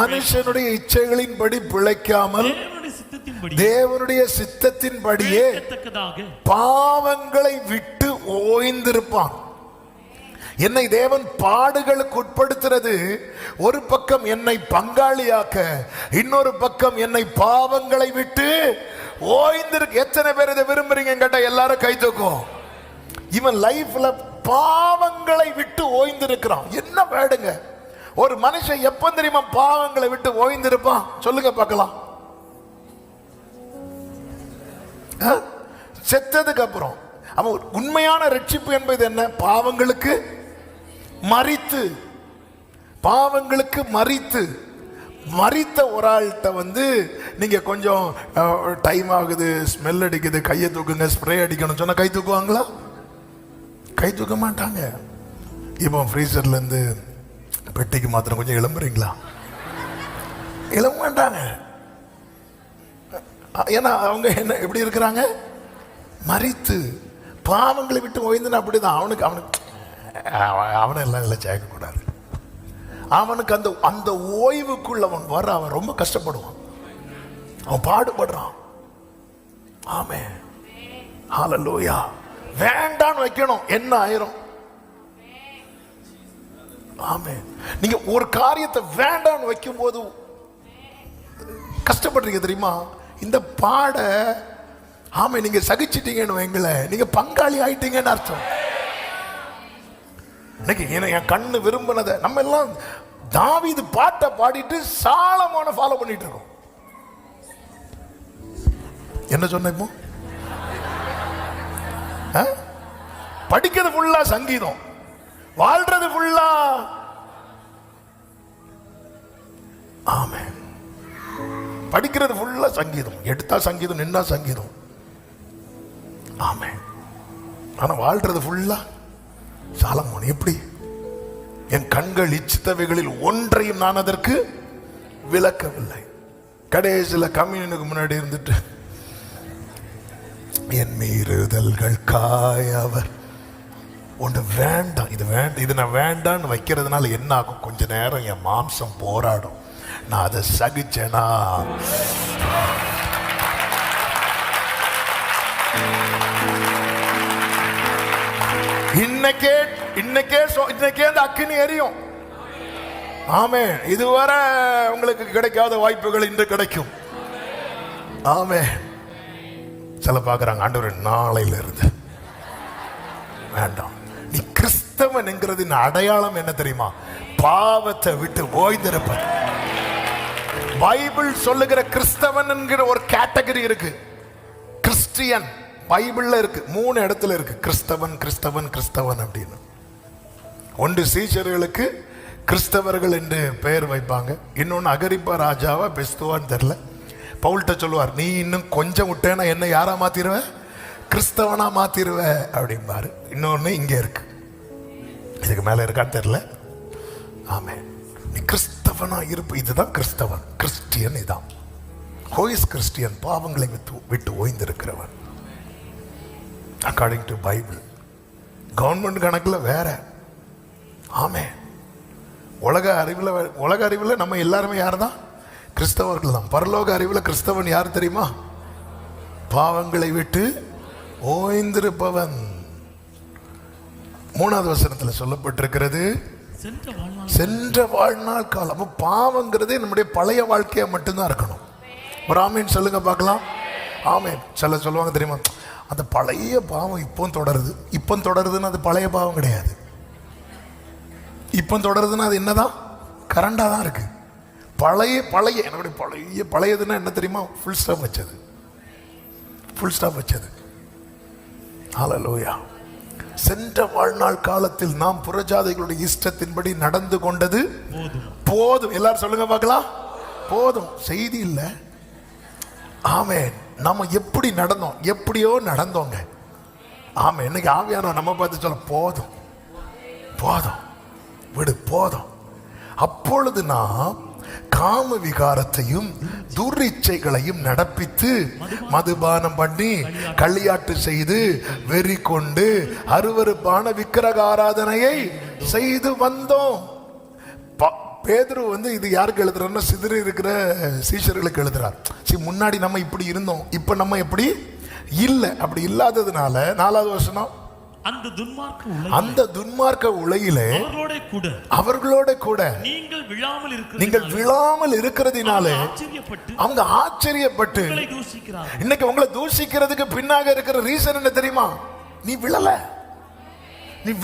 S3: மனுஷனுடைய இச்சைகளின்படி பிழைக்காமல் தேவனுடைய சித்தத்தின்படியே பாவங்களை விட்டு ஓய்ந்திருப்பான். என்னை தேவன் பாடுகளுக்கு உட்படுத்துறது ஒரு பக்கம் என்னை பங்காளியாக்க, இன்னொரு பக்கம் என்னை பாவங்களை விட்டு ஓய்ந்திருக்கு. எத்தனை பேர் இதை விரும்புறீங்க கேட்டா எல்லாரும் கை தூக்கும். இவன் லைஃப்ல பாவங்களை விட்டு ஓய்ந்திருக்கிறான். என்ன வேடுங்க, ஒரு மனுஷன் எப்ப தெரியுமா பாவங்களை விட்டு ஓய்ந்திருப்பான்? சொல்லுங்க பார்க்கலாம். செத்ததுக்கு அப்புறம். அவன் உண்மையான ரட்சிப்பு என்பது என்ன? பாவங்களுக்கு மரித்து, பாவங்களுக்கு மரித்து மரித்த ஒரு ஆள்கிட்ட நீங்க கொஞ்சம் டைம் ஆகுது, ஸ்மெல் அடிக்குது, கையை தூக்குங்க, ஸ்ப்ரே அடிக்கணும் சொன்னா கை தூக்குவாங்களா? கை தூக்க மாட்டாங்க. இப்போ ஃப்ரீசர்ல இருந்து பெட்டிக்கு மாத்திரம் கொஞ்சம் எழும்புறீங்களா? எழும்ப மாட்டாங்க. ஏன்னா அவங்க என்ன எப்படி இருக்கிறாங்க? மரித்து பாவங்களை விட்டு ஓய்ந்துனா அப்படிதான். அவனை எல்லாம் இல்லை சேர்க்கக்கூடாது. அவனுக்கு அந்த ஓய்வுக்குள்ள அவன் வர அவன் ரொம்ப கஷ்டப்படுவான். அவன் பாடுபடுறான். ஆமென், ஹல்லேலூயா. வேண்டான்னு வைக்கணும், என்ன ஆயிரும்? ஆமென். நீங்க ஒரு காரியத்தை வேண்டான்னு வைக்கும் போது கஷ்டப்படுறீங்க தெரியுமா? இந்த பாட ஆமை நீங்க சகிச்சிட்டீங்கன்னு வைங்கள, நீங்க பங்காளி ஆயிட்டீங்கன்னு அர்த்தம். இன்னைக்கு என் கண்ணு விரும்பினதை நம்ம எல்லாம் தாவீது பாட்டை பாடிட்டு சாலமோனை ஃபாலோ பண்ணிட்டு இருக்கோம். என்ன சொன்ன? இப்போ படிக்கிறது ஃபுல்லா சங்கீதம், வாழ்றது ஃபுல்லா. ஆமென். படிக்கிறது ஃபுல்லா சங்கீதம், எடுத்தா சங்கீதம், நின்னா சங்கீதம். ஆமென். ஆனா வாழ்றது ஃபுல்லா சாலமோன். எப்படி? என் கண்கள் இச்சித்தவைகளில் ஒன்றையும் நான் அதற்கு விலக்கவில்லை. கடைசியில் கம்யூனுக்கு முன்னாடி இருந்துட்டு என் மீறுதல்கள் காயவர் ஒன்று வேண்டாம், இது வேண்டாம், இது நான் வேண்டான்னு வைக்கிறதுனால என்ன ஆகும்? கொஞ்ச நேரம் என் மாம்சம் போராடும். நான் அதை சகிச்சேனா இன்னைக்கே அந்த அக்கினி எரியும். ஆமென். இதுவரை உங்களுக்கு கிடைக்காத வாய்ப்புகள் இன்று கிடைக்கும். ஆமென். சில பார்க்குறாங்க, ஆண்டவரே நாளையில இருந்து வேண்டாம். நீ கிறிஸ்தவன் என்கிறதின் அடையாளம் என்ன தெரியுமா? பாவத்தை விட்டு ஓய்ந்திருப்பது. பைபிள் சொல்லுகிற கிறிஸ்தவன் என்கிற ஒரு கேட்டகரி இருக்கு. கிறிஸ்டியன் பைபிள்ல இருக்கு, 3 இடத்துல இருக்கு கிறிஸ்தவன் கிறிஸ்தவன் கிறிஸ்தவன் அப்படின்னு. ஒன்று சீஷர்களுக்கு கிறிஸ்தவர்கள் என்று பெயர் வைப்பாங்க. இன்னொன்று அகரிப்பா ராஜாவா பெஸ்துவான்னு தெரியல. பவுல்கிட்ட சொல்லுவார், நீ இன்னும் கொஞ்சம் விட்டேன்னா என்ன யாரா மாத்திருவ? கிறிஸ்தவனா மாத்திருவ அப்படிம்பாரு. இன்னொன்று இங்கே இருக்கு, இதுக்கு மேல இருக்கான்னு தெரியல. ஆமே, நீ கிறிஸ்தவனா இருப்பு. இதுதான் கிறிஸ்தவன், கிறிஸ்டியன். இதான் ஹூ இஸ் கிறிஸ்டியன்? பாவங்களை விட்டு ஓய்ந்திருக்கிறவன். According to Bible. கவர்மெண்ட் கணக்கில் வேற. ஆமே, உலக அறிவில் நம்ம எல்லாருமே யார் தான்? கிறிஸ்தவர்கள் தான். பரலோக அறிவில் கிறிஸ்தவன் யார் தெரியுமா? பாவங்களை விட்டு ஓய்ந்திருப்பவன். 3வது வசனத்தில் சொல்லப்பட்டிருக்கிறது, சென்ற வாழ்நாள் காலம். அப்போ பாவங்கிறதே நம்முடைய பழைய வாழ்க்கையா மட்டும்தான் இருக்கணும்.
S1: ஒரு ஆமேன் சொல்லுங்க பார்க்கலாம். ஆமேன். சில சொல்லுவாங்க தெரியுமா, அந்த பழைய பாவம் இப்போ தொடருதுன்னு அது பழைய பாவம் கிடையாது. இப்போ தொடருதுன்னா அது என்னதான், கரண்டா தான் இருக்கு. பழைய என்னுடைய பழையதுன்னா என்ன தெரியுமா, ஃபுல் ஸ்டாப் வச்சது. ஹல்லேலூயா. சென்ற வாழ்நாள் காலத்தில் நாம் புறஜாதிகளுடைய இஷ்டத்தின்படி நடந்து கொண்டது போதும். எல்லாரும் சொல்லுங்க பார்க்கலாம். போதும். செய்தி இல்லை. ஆமென். நம்ம எப்படி நடந்தோம், எப்படியோ நடந்தோங்க. ஆமென். இன்னைக்கு ஆவியானவர் நம்ம பார்த்து சொல்ல, போதும் விடு, போதும். அப்பொழுது நாம் காம விகாரத்தையும் துரிச்சைகளையும் நடப்பித்து மதுபானம் பண்ணி களியாட்டு செய்து வெறி கொண்டு அருவருப்பான விக்கிரக ஆராதனையை செய்து வந்தோம். பேதுரு இது யாருக்கு எழுதுறாருன்னா, சிதறி இருக்கிற சீஷர்களுக்கு எழுதுறார். முன்னாடி நம்ம இப்படி இருந்தோம், இப்ப நம்ம எப்படி இல்லை. அப்படி இல்லாததுனால 4வது வசனம், அந்த துன்மார்க்க உலகிலே அவர்களோட கூட நீங்கள் விழாமல் இருக்கிறதினாலே அவங்க ஆச்சரியப்பட்டு இன்னைக்கு உங்களை தூஷிக்கிறதுக்கு பின்னாக இருக்கிற ரீசன் என்ன தெரியுமா, நீ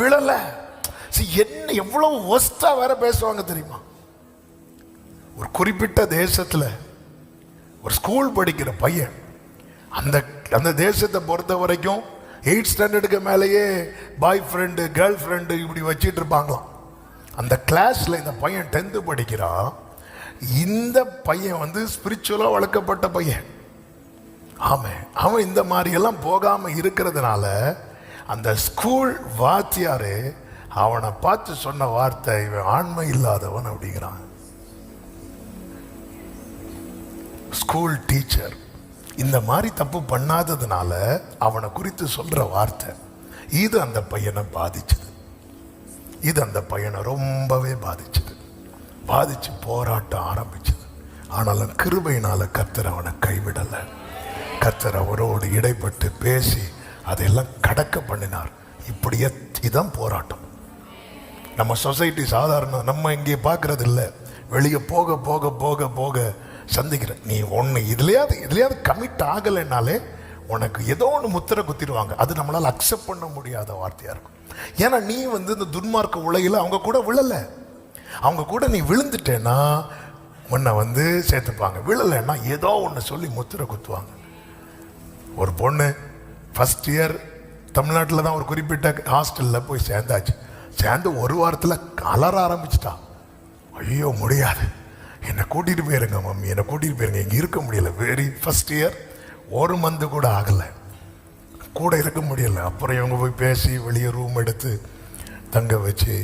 S1: விழல. என்ன எவ்வளவு ஒஸ்டா வேற பேசுவாங்க தெரியுமா. ஒரு குறிப்பிட்ட தேசத்துல ஒரு ஸ்கூல் படிக்கிற பையன், அந்த தேசத்தை பொறுத்த வரைக்கும் 8th ஸ்டாண்டர்டுக்கு மேலேயே பாய் ஃப்ரெண்டு கேர்ள் ஃப்ரெண்டு இப்படி வச்சிட்டு இருப்பாங்களாம். அந்த கிளாஸ்ல இந்த பையன் 10th படிக்கிறான். இந்த பையன் ஸ்பிரிச்சுவலா வளர்க்கப்பட்ட பையன். அவன் இந்த மாதிரி எல்லாம் போகாம இருக்கிறதுனால அந்த ஸ்கூல் வாத்தியாரு அவனை பார்த்து சொன்ன வார்த்தை, இவன் ஆண்மை இல்லாதவன் அப்படிங்கிறான். ஸ்கூல் டீச்சர் இந்த மாதிரி தப்பு பண்ணாததுனால அவனை குறித்து சொல்ற வார்த்தை இது அந்த பையனை பாதிச்சது. இது அந்த பையனை ரொம்பவே பாதிச்சு போராட்டம் ஆரம்பிச்சது. ஆனாலும் கிருபையினால கர்த்தர் அவனை கைவிடலை. கர்த்தர் அவரோடு இடைப்பட்டு பேசி அதையெல்லாம் கடக்க பண்ணினார். இப்படியே இதான் போராட்டம். நம்ம சொசைட்டி சாதாரண நம்ம இங்கே பார்க்கறது இல்லை, வெளியே போக போக போக போக சந்திக்கிற. நீ ஒன்று இதுலையாவது கமிட் ஆகலைன்னாலே உனக்கு ஏதோ ஒன்று முத்திரை குத்திடுவாங்க. அது நம்மளால் அக்செப்ட் பண்ண முடியாத வார்த்தையாக இருக்கும். ஏன்னா நீ இந்த துன்மார்க்க உலகில் அவங்க கூட விழலை. அவங்க கூட நீ விழுந்துட்டேன்னா உன்னை சேர்த்துப்பாங்க. விழலைன்னா ஏதோ ஒன்று சொல்லி முத்திரை குத்துவாங்க. ஒரு பொண்ணு ஃபர்ஸ்ட் இயர் தமிழ்நாட்டில் தான் ஒரு குறிப்பிட்ட ஹாஸ்டலில் போய் சேர்ந்து ஒரு வாரத்தில் அலற ஆரம்பிச்சிட்டா. ஐயோ முடியாது, என்னை கூட்டிகிட்டு போயிருங்க மம்மி, என்னை கூட்டிகிட்டு போயிருங்க, இங்கே இருக்க முடியல. ஃபர்ஸ்ட் இயர் 1 month கூட ஆகலை, கூட இருக்க முடியல. அப்புறம் இவங்க போய் பேசி வெளியே ரூம் எடுத்து தங்க வச்சு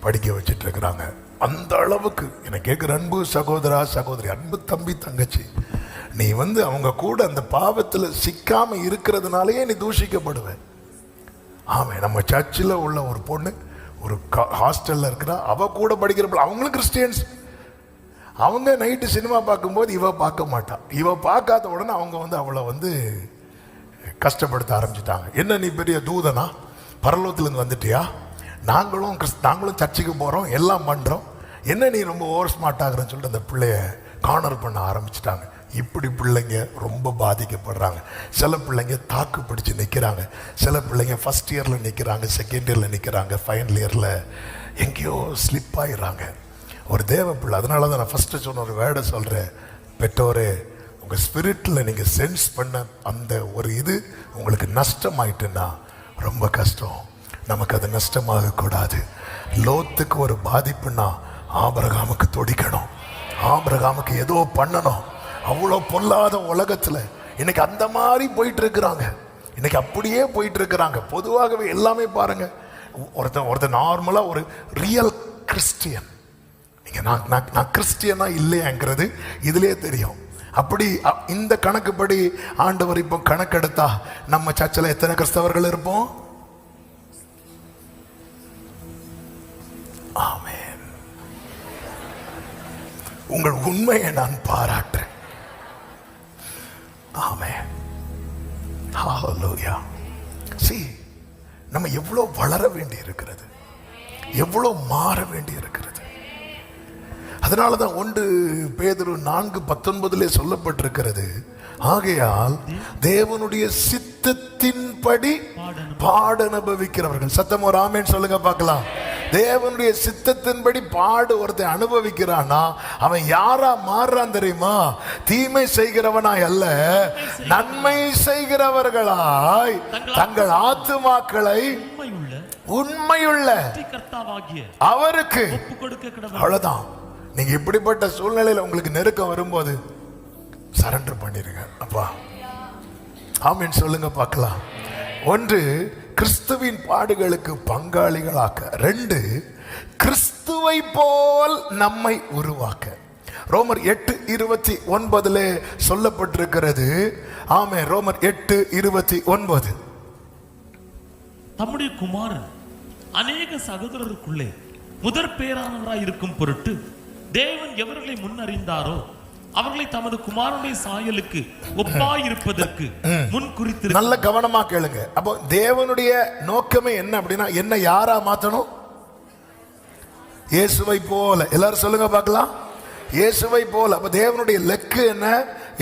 S1: படிக்க வச்சுட்டு இருக்கிறாங்க. அந்த அளவுக்கு என்னை கேட்குற அன்பு சகோதரா சகோதரி, அன்பு தம்பி தங்கச்சி, நீ அவங்க கூட அந்த பாவத்தில் சிக்காம இருக்கிறதுனாலேயே நீ தூஷிக்கப்படுவேன். ஆமாம். நம்ம சர்ச்சில் உள்ள ஒரு பொண்ணு ஒரு ஹாஸ்டலில் இருக்கிறா. அவ கூட படிக்கிற அவங்களும் கிறிஸ்டியன்ஸ். அவங்க நைட்டு சினிமா பார்க்கும்போது இவ பார்க்க மாட்டா. இவ பார்க்காத உடனே அவங்க அவளை கஷ்டப்படுத்த ஆரம்பிச்சிட்டாங்க. என்ன நீ பெரிய தூதனா, பரலோகத்திலேருந்து வந்துட்டியா, நாங்களும் சர்ச்சுக்கு போகிறோம், எல்லாம் பண்ணுறோம், என்ன நீ ரொம்ப ஓவர் ஸ்மார்ட் ஆகுறன்னு சொல்லிட்டு அந்த பிள்ளைய கார்னர் பண்ண ஆரம்பிச்சிட்டாங்க. இப்படி பிள்ளைங்க ரொம்ப பாதிக்கப்படுறாங்க. சில பிள்ளைங்க தாக்கு பிடிச்சு நிற்கிறாங்க, சில பிள்ளைங்க ஃபர்ஸ்ட் இயரில் நிற்கிறாங்க, செகண்ட் இயரில் நிற்கிறாங்க, ஃபைனல் இயரில் எங்கேயோ ஸ்லிப் ஆகிடுறாங்க. ஒரு தேவ பிள்ளை. அதனால தான் நான் ஃபஸ்ட்டு சொன்ன ஒரு வேர்டை சொல்கிறேன். பெற்றோரே, உங்கள் ஸ்பிரிட்டில் நீங்கள் சென்ஸ் பண்ண அந்த ஒரு இது உங்களுக்கு நஷ்டமாயிட்டுன்னா ரொம்ப கஷ்டம். நமக்கு அது நஷ்டமாகக்கூடாது. லோத்துக்கு ஒரு பாதிப்புன்னா ஆபிரகாமுக்கு துடிக்கணும், ஆபிரகாமுக்கு ஏதோ பண்ணணும். அவ்வளோ பொல்லாத உலகத்தில் இன்னைக்கு அந்த மாதிரி போயிட்டு இருக்கிறாங்க. இன்னைக்கு அப்படியே போயிட்டு இருக்கிறாங்க. பொதுவாகவே எல்லாமே பாருங்க, ஒருத்தர் நார்மலாக ஒரு ரியல் கிறிஸ்டியன், நீங்கள் நான் கிறிஸ்டியனா இல்லையாங்கிறது இதுலேயே தெரியும். அப்படி இந்த கணக்குப்படி ஆண்டவர் இப்போ கணக்கெடுத்தா நம்ம சர்ச்சில் எத்தனை கிறிஸ்தவர்கள் இருப்போம்? ஆமென். உங்கள் உண்மையை நான் பாராட்டுறேன். ஆமென். ஹல்லேலூயா. See, நம்ம எவ்வளவு வளர வேண்டி இருக்கிறது, எவ்வளவு மாற வேண்டி இருக்கிறது. அதனாலதான் 1 பேதுரு 4:19 சொல்லப்பட்டிருக்கிறது, ஆகையால் தேவனுடைய சித்தத்தின்படி பாட அனுபவிக்கிறவர்கள். சத்தம் ஒரு ஆமென் சொல்லுங்க பார்க்கலாம். தேவனுடைய சித்தத்தின்படி பாடு ஒருத்தன் அனுபவிக்கிறான்னா அவன் யாரா மாறுறான் தெரியுமா? தீமை செய்கிறவனாய் அல்ல, நன்மை செய்கிறவர்களாய் தங்கள் ஆத்துமாக்களை உண்மையுள்ள அவருக்கு. அவ்வளவுதான். நீங்க இப்படிப்பட்ட சூழ்நிலையில உங்களுக்கு நெருக்கம் வரும்போது சரண்டர் பண்ணிருங்க. அப்பா ஆமென் சொல்லுங்க பார்க்கலாம். 1, கிறிஸ்துவின் பாடுகளுக்கு பங்காளிகளாக்க. 2, கிறிஸ்துவை போல் நம்மை உருவாக்க. ரோமர் 8:29 சொல்லப்பட்டிருக்கிறது. ஆமே, ரோமர் 8:29.
S4: தம்முடைய குமாரன் அநேக சகோதரருக்குள்ளே முதற் பேரானவராய் இருக்கும் பொருட்டு தேவன் எவர்களை முன்னறிந்தாரோ அவர்களை தமது குமாரனுடைய சாயலுக்கு ஒப்பாயிருப்பதற்கு முன் குறித்து.
S1: நல்ல கவனமா கேளுங்க. அப்போ தேவனுடைய நோக்கமே என்ன அப்படின்னா, என்ன யாரா மாத்தணும்? இயேசுவை போல. எல்லாரும் சொல்லுங்க பார்க்கலாம். இயேசுவை போல. அப்ப தேவனுடைய லெக்கு என்ன?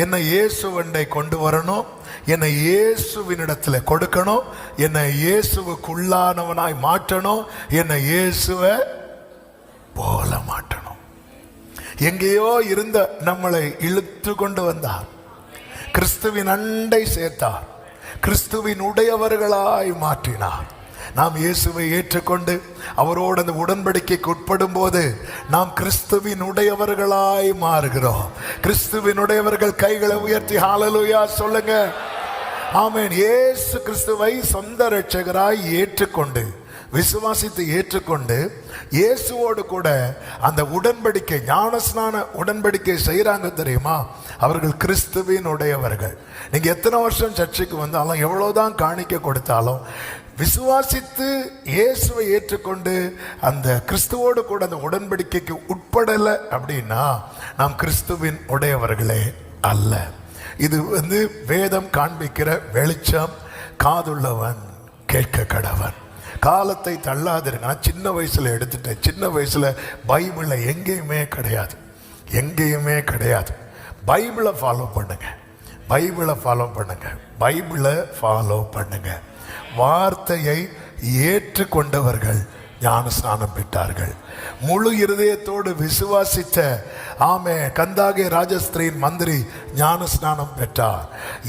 S1: என்னை இயேசுவண்டை கொண்டு வரணும், என்னை இயேசுவினிடத்துல கொடுக்கணும், என்னை இயேசுவுக்குள்ளானவனாய் மாற்றணும், என்னை இயேசுவை போல மாற்றணும். எங்கேயோ இருந்த நம்மளை இழுத்து கொண்டு வந்தார், கிறிஸ்துவின் அண்டை சேர்த்தார், கிறிஸ்துவின் உடையவர்களாய் மாற்றினார். நாம் இயேசுவை ஏற்றுக்கொண்டு அவரோடு அந்த உடன்படிக்கைக்கு உட்படும் போது நாம் கிறிஸ்துவின் உடையவர்களாய் மாறுகிறோம். கிறிஸ்துவின் உடையவர்கள் கைகளை உயர்த்தி ஹalleluya சொல்லுங்க. ஆமென். இயேசு கிறிஸ்துவை சொந்த இரட்சகராய் ஏற்றுக்கொண்டு விசுவாசித்து ஏற்றுக்கொண்டு இயேசுவோடு கூட அந்த உடன்படிக்கை, ஞானஸ்நான உடன்படிக்கை செய்யறாங்க தெரியுமா? அவர்கள் கிறிஸ்துவின் உடையவர்கள். நீங்க எத்தனை வருஷம் சர்ச்சைக்கு வந்தாலும், எவ்வளவுதான் காணிக்க கொடுத்தாலும், விசுவாசித்து இயேசுவை ஏற்றுக்கொண்டு அந்த கிறிஸ்துவோடு கூட அந்த உடன்படிக்கைக்கு உட்படலை அப்படின்னா நாம் கிறிஸ்துவின் உடையவர்களே அல்ல. இது வேதம் காண்பிக்கிற வெளிச்சம். காதுள்ளவன் கேட்க கடவன். காலத்தை தள்ளாதிருங்க. நான் சின்ன வயசுல எடுத்துட்டேன். சின்ன வயசுல பைபிள்ல எங்கேயுமே கிடையாது, எங்கேயுமே கிடையாது. பைபிளை ஃபாலோ பண்ணுங்க, பைபிளை ஃபாலோ பண்ணுங்க, பைபிளை ஃபாலோ பண்ணுங்க. வார்த்தையை ஏற்றுக்கொண்டவர்கள் ஞானஸ்நானம் பெற்றார்கள். முழு இருதயத்தோடு விசுவாசித்த ஆமே கந்தாகே ராஜஸ்திரியின் மந்திரி ஞானஸ்நானம் பெற்றார்.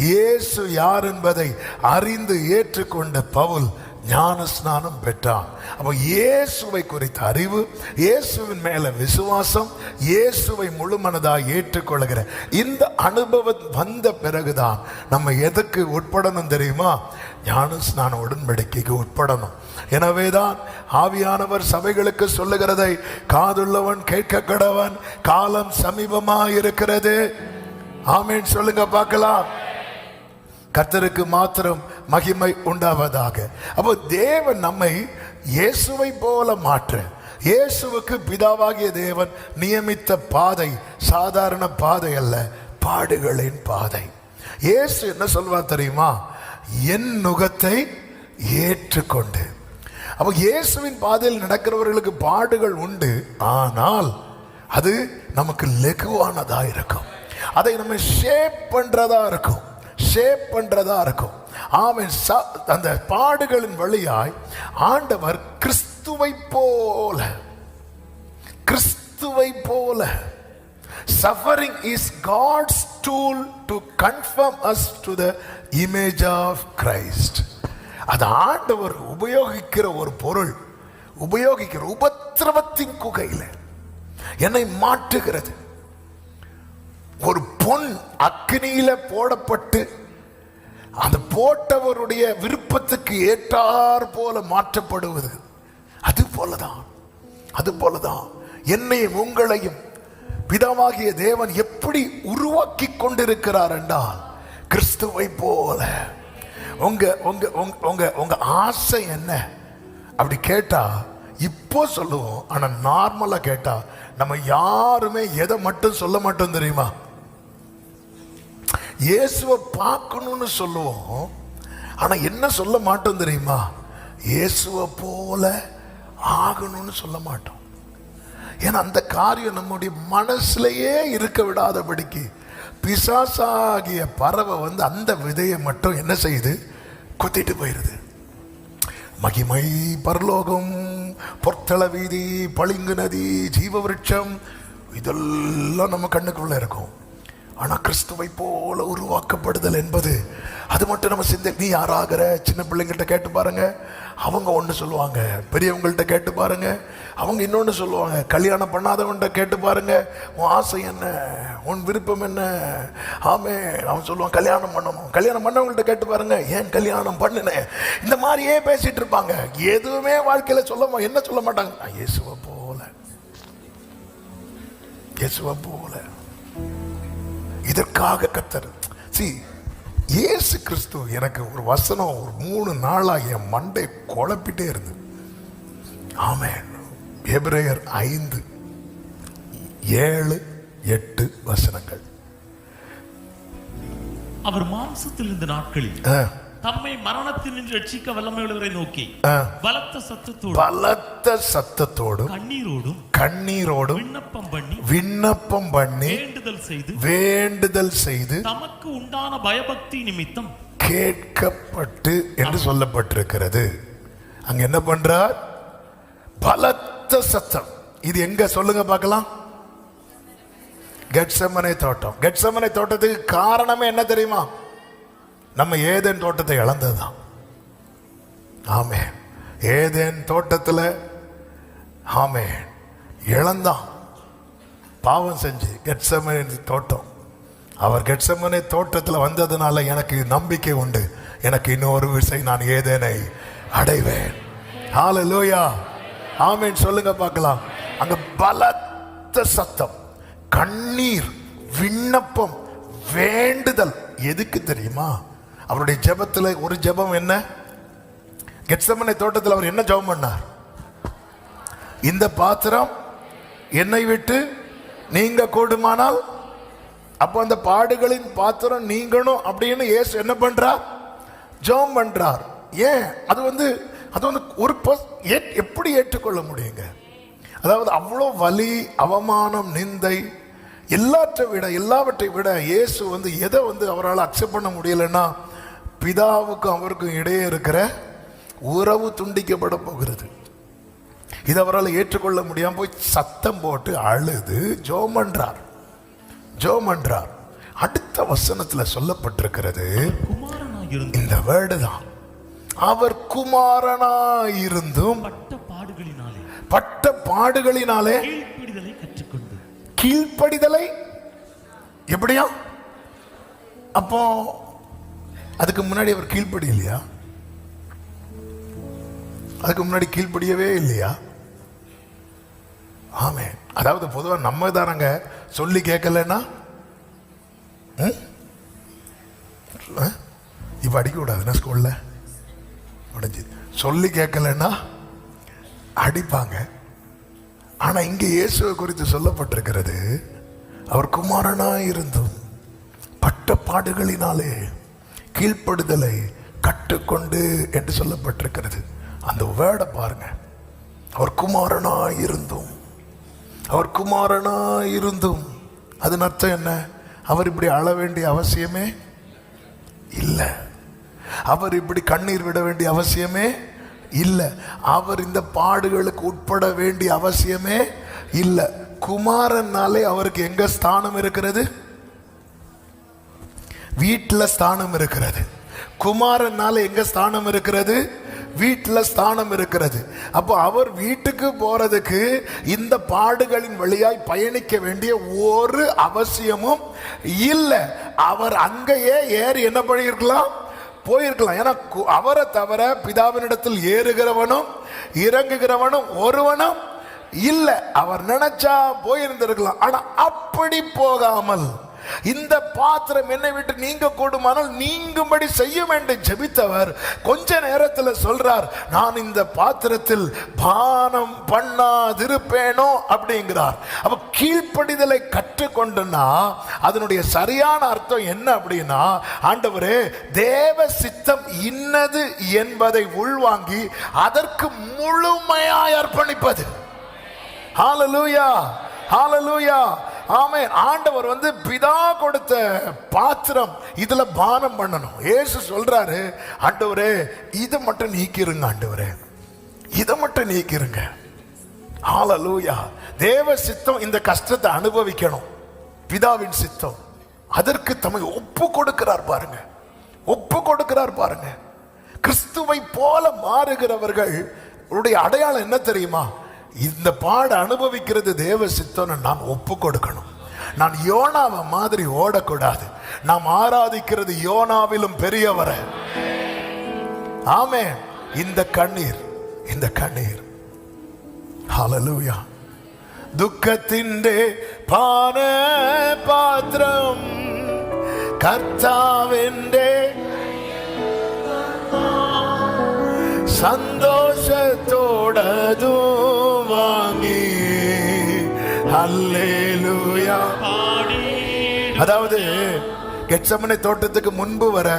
S1: இயேசு யார் என்பதை அறிந்து ஏற்றுக்கொண்ட பவுல் ஞானஸ்நானம் பெற்றான். அப்போ இயேசுவை குறித்த அறிவு, இயேசுவின் மேல விசுவாசம், இயேசுவை முழு மனதாக ஏற்றுக்கொள்கிற இந்த அனுபவம் வந்த பிறகுதான் நம்ம எதுக்கு உட்படணும் தெரியுமா? ஞானஸ்நான உடன்படிக்கைக்கு உட்படணும். எனவேதான் ஆவியானவர் சபைகளுக்கு சொல்லுகிறதை காதுள்ளவன் கேட்க கடவன், காலம் சமீபமா இருக்கிறது. ஆமென் சொல்லுங்க பார்க்கலாம். கர்த்தருக்கு மாத்திரம் மகிமை உண்டாவதாக. அப்போ தேவன் நம்மை இயேசுவை போல மாற்ற, இயேசுவுக்கு பிதாவாகிய தேவன் நியமித்த பாதை சாதாரண பாதை அல்ல, பாடுகளின் பாதை. இயேசு என்ன சொல்வார் தெரியுமா? என் நுகத்தை ஏற்றுக்கொண்டு. அப்போ இயேசுவின் பாதையில் நடக்கிறவர்களுக்கு பாடுகள் உண்டு, ஆனால் அது நமக்கு லெகுவானதா இருக்கும், அதை நம்ம ஷேப் பண்றதா இருக்கும், ஷேப் பண்றதா இருக்கும். ஆமென். அந்த பாடுகளின் வழியாய் ஆண்டவர் கிறிஸ்துவை போல, கிறிஸ்துவை போல. Suffering is God's tool to conform us to the image of Christ. அது ஆண்டவர் உபயோகிக்கிற ஒரு பொருள், உபயோகிக்கிற உபத்திரவத்தின் குகையில் என்னை மாற்றுகிறது. ஒரு பொன் அக்னியில போடப்பட்டு அந்த போட்டவருடைய விருப்பத்துக்கு ஏற்றார் போல மாற்றப்படுவது. அது போலதான், அது போலதான் என்னையும் உங்களையும் பிதாவாகிய தேவன் எப்படி உருவாக்கி கொண்டிருக்கிறார் என்றால் கிறிஸ்துவை போல. உங்க உங்க உங்க உங்க ஆசை என்ன அப்படி கேட்டா இப்போ சொல்லுவோம். ஆனா நார்மலா கேட்டா நம்ம யாருமே எதை மட்டும் சொல்ல மாட்டோம் தெரியுமா? இயேசுவை பார்க்கணும்னு சொல்லுவோம். ஆனா என்ன சொல்ல மாட்டோம் தெரியுமா? இயேசுவை போல ஆகணும்னு சொல்ல மாட்டோம். ஏன்னா அந்த காரியம் நம்முடைய மனசுலயே இருக்க விடாதபடிக்கு பிசாசாகிய பறவை வந்து அந்த விதையை மட்டும் என்ன செய்யுது, கொத்திட்டு போயிருது. மகிமை, பரலோகம், பொற்தள வீதி, பளிங்கு நதி, ஜீவ விருட்சம், இதெல்லாம் நம்ம கண்ணுக்குள்ள இருக்கும். ஆனா கிறிஸ்துவை போல உருவாக்கப்படுதல் என்பது அது மட்டும் நம்ம சிந்தை. நீ யாராகிற? சின்ன பிள்ளைங்கள்ட்ட கேட்டு பாருங்க, அவங்க ஒன்று சொல்லுவாங்க. பெரியவங்கள்ட்ட கேட்டு பாருங்க, அவங்க இன்னொன்று சொல்லுவாங்க. கல்யாணம் பண்ணாதவன்கிட்ட கேட்டு பாருங்க, உன் ஆசை என்ன, உன் விருப்பம் என்ன? ஆமே, அவன் சொல்லுவான் கல்யாணம் பண்ணணும். கல்யாணம் பண்ணவங்கள்ட்ட கேட்டு பாருங்க, ஏன் கல்யாணம் பண்ணினேன். இந்த மாதிரியே பேசிட்டு இருப்பாங்க. எதுவுமே வாழ்க்கையில என்ன சொல்ல மாட்டாங்க, நான் இயேசுவை போல, இயேசுவை போல. இதற்காக கர்த்தர் இயேசு கிறிஸ்து எனக்கு ஒரு வசனம் ஒரு 3 நாளா என் மண்டை குழப்பிட்டே இருந்து. ஆமென். எபிரேயர் 5, 7, 8 வசனங்கள்.
S4: அவர் மாம்சத்தில் இருந்த நாட்களில் தம்மை மரணத்தில் நின்று ரட்சிக்க வல்லமையுள்ளவரை நோக்கி பலத்த சத்தத்தோடும் கண்ணீரோடும் விண்ணப்பம் பண்ணி வேண்டுதல் செய்து தமக்கு உண்டான பயபக்தி நிமித்தம்
S1: கேட்கப்பட்டு என்று சொல்லப்பட்டிருக்கிறது. அங்க என்ன பண்றார்? பலத்த சத்தம். இது எங்க சொல்லுங்க பார்க்கலாம்? கெத்செமனே தோட்டம். கெத்செமனே தோட்டத்துக்கு காரணமே என்ன தெரியுமா? நம்ம ஏதேன் தோட்டத்தை இழந்ததுதான். ஆமென். ஏதேன் தோட்டத்தில் ஆமென் இழந்தான், பாவம் செஞ்சு. கெத்செமனே தோட்டம், அவர் கெத்செமனே தோட்டத்தில் வந்ததுனால எனக்கு நம்பிக்கை உண்டு. எனக்கு இன்னொரு விசை நான் ஏதேனை அடைவேன். ஹல்லேலூயா, ஆமென். சொல்லுங்க பார்க்கலாம். அங்க பலத்த சத்தம், கண்ணீர், விண்ணப்பம், வேண்டுதல். எதுக்கு தெரியுமா? அவருடைய ஜெபத்துல ஒரு ஜெபம் என்ன? கெத்செமனே தோட்டத்தில் அவர் என்ன ஜெபம் பண்ணார்? இந்த பாத்திரம் என்னை விட்டு நீங்க கூடுமானால், அப்போ அந்த பாடுகளின் பாத்திரம் நீங்கணும் அப்படின்னு இயேசு என்ன பண்றார்? ஜெபம் பண்றார். ஏன்? அது வந்து ஒரு எப்படி ஏற்றுக்கொள்ள முடியுங்க? அதாவது அவ்வளோ வலி, அவமானம், நிந்தை, எல்லாவற்றை விட இயேசு வந்து எதை வந்து அவரால் அக்செப்ட் பண்ண முடியலன்னா, பிதாவுக்கும் அவருக்கும் இடையே இருக்கிற உறவு துண்டிக்கப்பட போகிறது. இது அவரால் ஏற்றுக்கொள்ள முடியாம போய் சத்தம் போட்டு அழுது ஜெபம் பண்றார். அடுத்த வசனத்துல சொல்லப்பட்டிருக்கிறது இந்த வேர்டு தான். அவர் குமாரனாயிருந்தும் பட்ட பாடுகளினாலே கீழ்ப்படிதலை எப்படியா? அப்போ அதுக்கு முன்னாடி அவர் கீழ்ப்படியலையா? அதுக்கு முன்னாடி கீழ்ப்படியவே இல்லையா? ஆமே. அதாவது பொதுவாக நம்ம தானங்க சொல்லி கேட்கலன்னா இப்ப அடிக்க கூடாதுன்னா ஸ்கூல்ல உடஞ்சி சொல்லி கேட்கலன்னா அடிப்பாங்க. ஆனா இங்க இயேசுவை குறித்து சொல்லப்பட்டிருக்கிறது, அவர் குமாரனாய் இருந்தும் பட்ட பாடுகளினாலே கீழ்ப்படுதலை கற்றுக்கொண்டு என்று சொல்லப்பட்டிருக்கிறது. அந்த வேர்டை பாருங்க. அவர் குமாரனாய் இருந்தும் அதன் அர்த்தம் என்ன? அவர் இப்படி அழ வேண்டிய அவசியமே இல்லை. அவர் இப்படி கண்ணீர் விட வேண்டிய அவசியமே இல்லை. அவர் இந்த பாடுகளுக்கு உட்பட வேண்டிய அவசியமே இல்லை. குமாரனாலே அவருக்கு எங்க ஸ்தானம் இருக்கிறது? வீட்டில் ஸ்தானம் இருக்கிறது. குமாரனால எங்க ஸ்தானம் இருக்கிறது? வீட்டில் ஸ்தானம் இருக்கிறது. அப்போ அவர் வீட்டுக்கு போறதுக்கு இந்த பாடுகளின் வழியாய் பயணிக்க வேண்டிய ஒரு அவசியமும் இல்லை. அவர் அங்கேயே ஏறி என்ன பண்ணிருக்கலாம்? போயிருக்கலாம். ஏன்னா அவரை தவிர பிதாவினிடத்தில் ஏறுகிறவனும் இறங்குகிறவனும் ஒருவனும் இல்லை. அவர் நினைச்சா போயிருந்திருக்கலாம். ஆனா அப்படி போகாமல், இந்த பாத்திரம் என்னை விட்டு நீங்க கூடுமானால் நீங்கும்படி செய்யும் என்று ஜெபித்தவர் கொஞ்ச நேரத்தில் சொல்றார், நான் இந்த பாத்திரத்தில் பானம் பண்ணாதிருப்பேனோ அப்படிங்கிறார். அப்ப கீழ்ப்படிதலை கற்றுக்கொண்டுனா அதனுடைய சரியான அர்த்தம் என்ன அப்படின்னா, ஆண்டவரே தேவ சித்தம் இன்னது என்பதை உள்வாங்கி அதற்கு முழுமையாய் அர்ப்பணிப்பது. ஹalleluya, ஹalleluya. ஆமென். ஆண்டவர் பிதா கொடுத்த பாத்திரம் இதுல பானம் பண்ணணும். இயேசு சொல்றாரு, ஆண்டவரே இதை மட்டும் நீக்கிருங்க, ஆண்டவரே இதை மட்டும் நீக்கிருங்க. ஹalleluya. தேவ சித்தம் இந்த கஷ்டத்தை அனுபவிக்கணும். பிதாவின் சித்தம் அதற்கு தம்மை ஒப்பு கொடுக்கிறார் பாருங்க, ஒப்பு கொடுக்கிறார் பாருங்க. கிறிஸ்துவை போல மாறுகிறவர்கள் உடைய அடையாளம் என்ன தெரியுமா? இந்த பாட அனுபவிக்கிறது தேவ சித்தம். நான் ஒப்பு கொடுக்கணும். நான் யோனாவை மாதிரி ஓடக்கூடாது. நாம் ஆராதிக்கிறது யோனாவிலும் பெரியவரை. ஆமென். இந்த கண்ணீர், இந்த கண்ணீர். ஹalleluya. ദുഃഖത്തിന്റെ പാനപാത്രം കർത്താവിന്റെ സന്തോഷത്തോടതു വാങ്ങി ഹല്ലേലൂയ. அதாவது கெத்செமனே தோட்டத்துக்கு முன்பு வர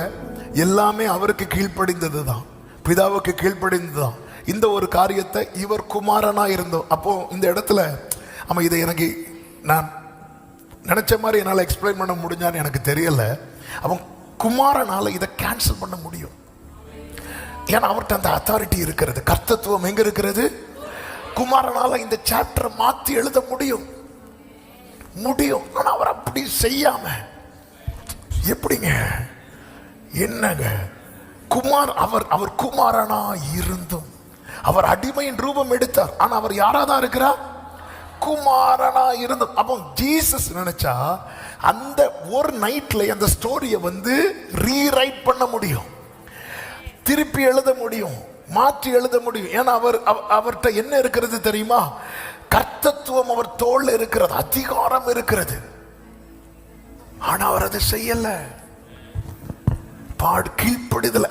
S1: எல்லாமே அவருக்கு கீழ்ப்படிந்ததுதான், பிதாவுக்கு கீழ்ப்படிந்ததுதான். இந்த ஒரு காரியத்தை இவர் குமாரனா இருந்தோம். அப்போ இந்த இடத்துல இதை எனக்கு நான் நினைச்ச மாதிரி என்னால் எக்ஸ்பிளைன் பண்ண முடிஞ்சான்னு எனக்கு தெரியல. அவன் குமாரனால இதை கேன்சல் பண்ண முடியும். ஏன்னா அவர்கிட்ட அந்த அத்தாரிட்டி இருக்கிறது, கர்த்தத்துவம் எங்க இருக்கிறது? குமாரனால இந்த சாப்டரை மாத்தி எழுத முடியும். ஆனா அவர் அப்படி செய்யாம எப்படிங்க, என்னங்க அவர் குமாரனா இருந்தும் அவர் அடிமையின் ரூபம் எடுத்தார். ஆனா அவர் யாராதான் இருக்கிறார்? குமாரனா இருந்தும். அப்போ ஜீசஸ் நினைச்சா அந்த ஒரு நைட்ல அந்த ஸ்டோரியை ரீரைட் பண்ண முடியும், திருப்பி எழுத முடியும், மாற்றி எழுத முடியும். ஏன்னா அவர்கிட்ட என்ன இருக்கிறது தெரியுமா? கர்த்தத்துவம் அவர் தோள்ல இருக்கிறது, அதிகாரம் இருக்கிறது. ஆனா அவர் அதை செய்யல. கீழ்ப்படிதல்.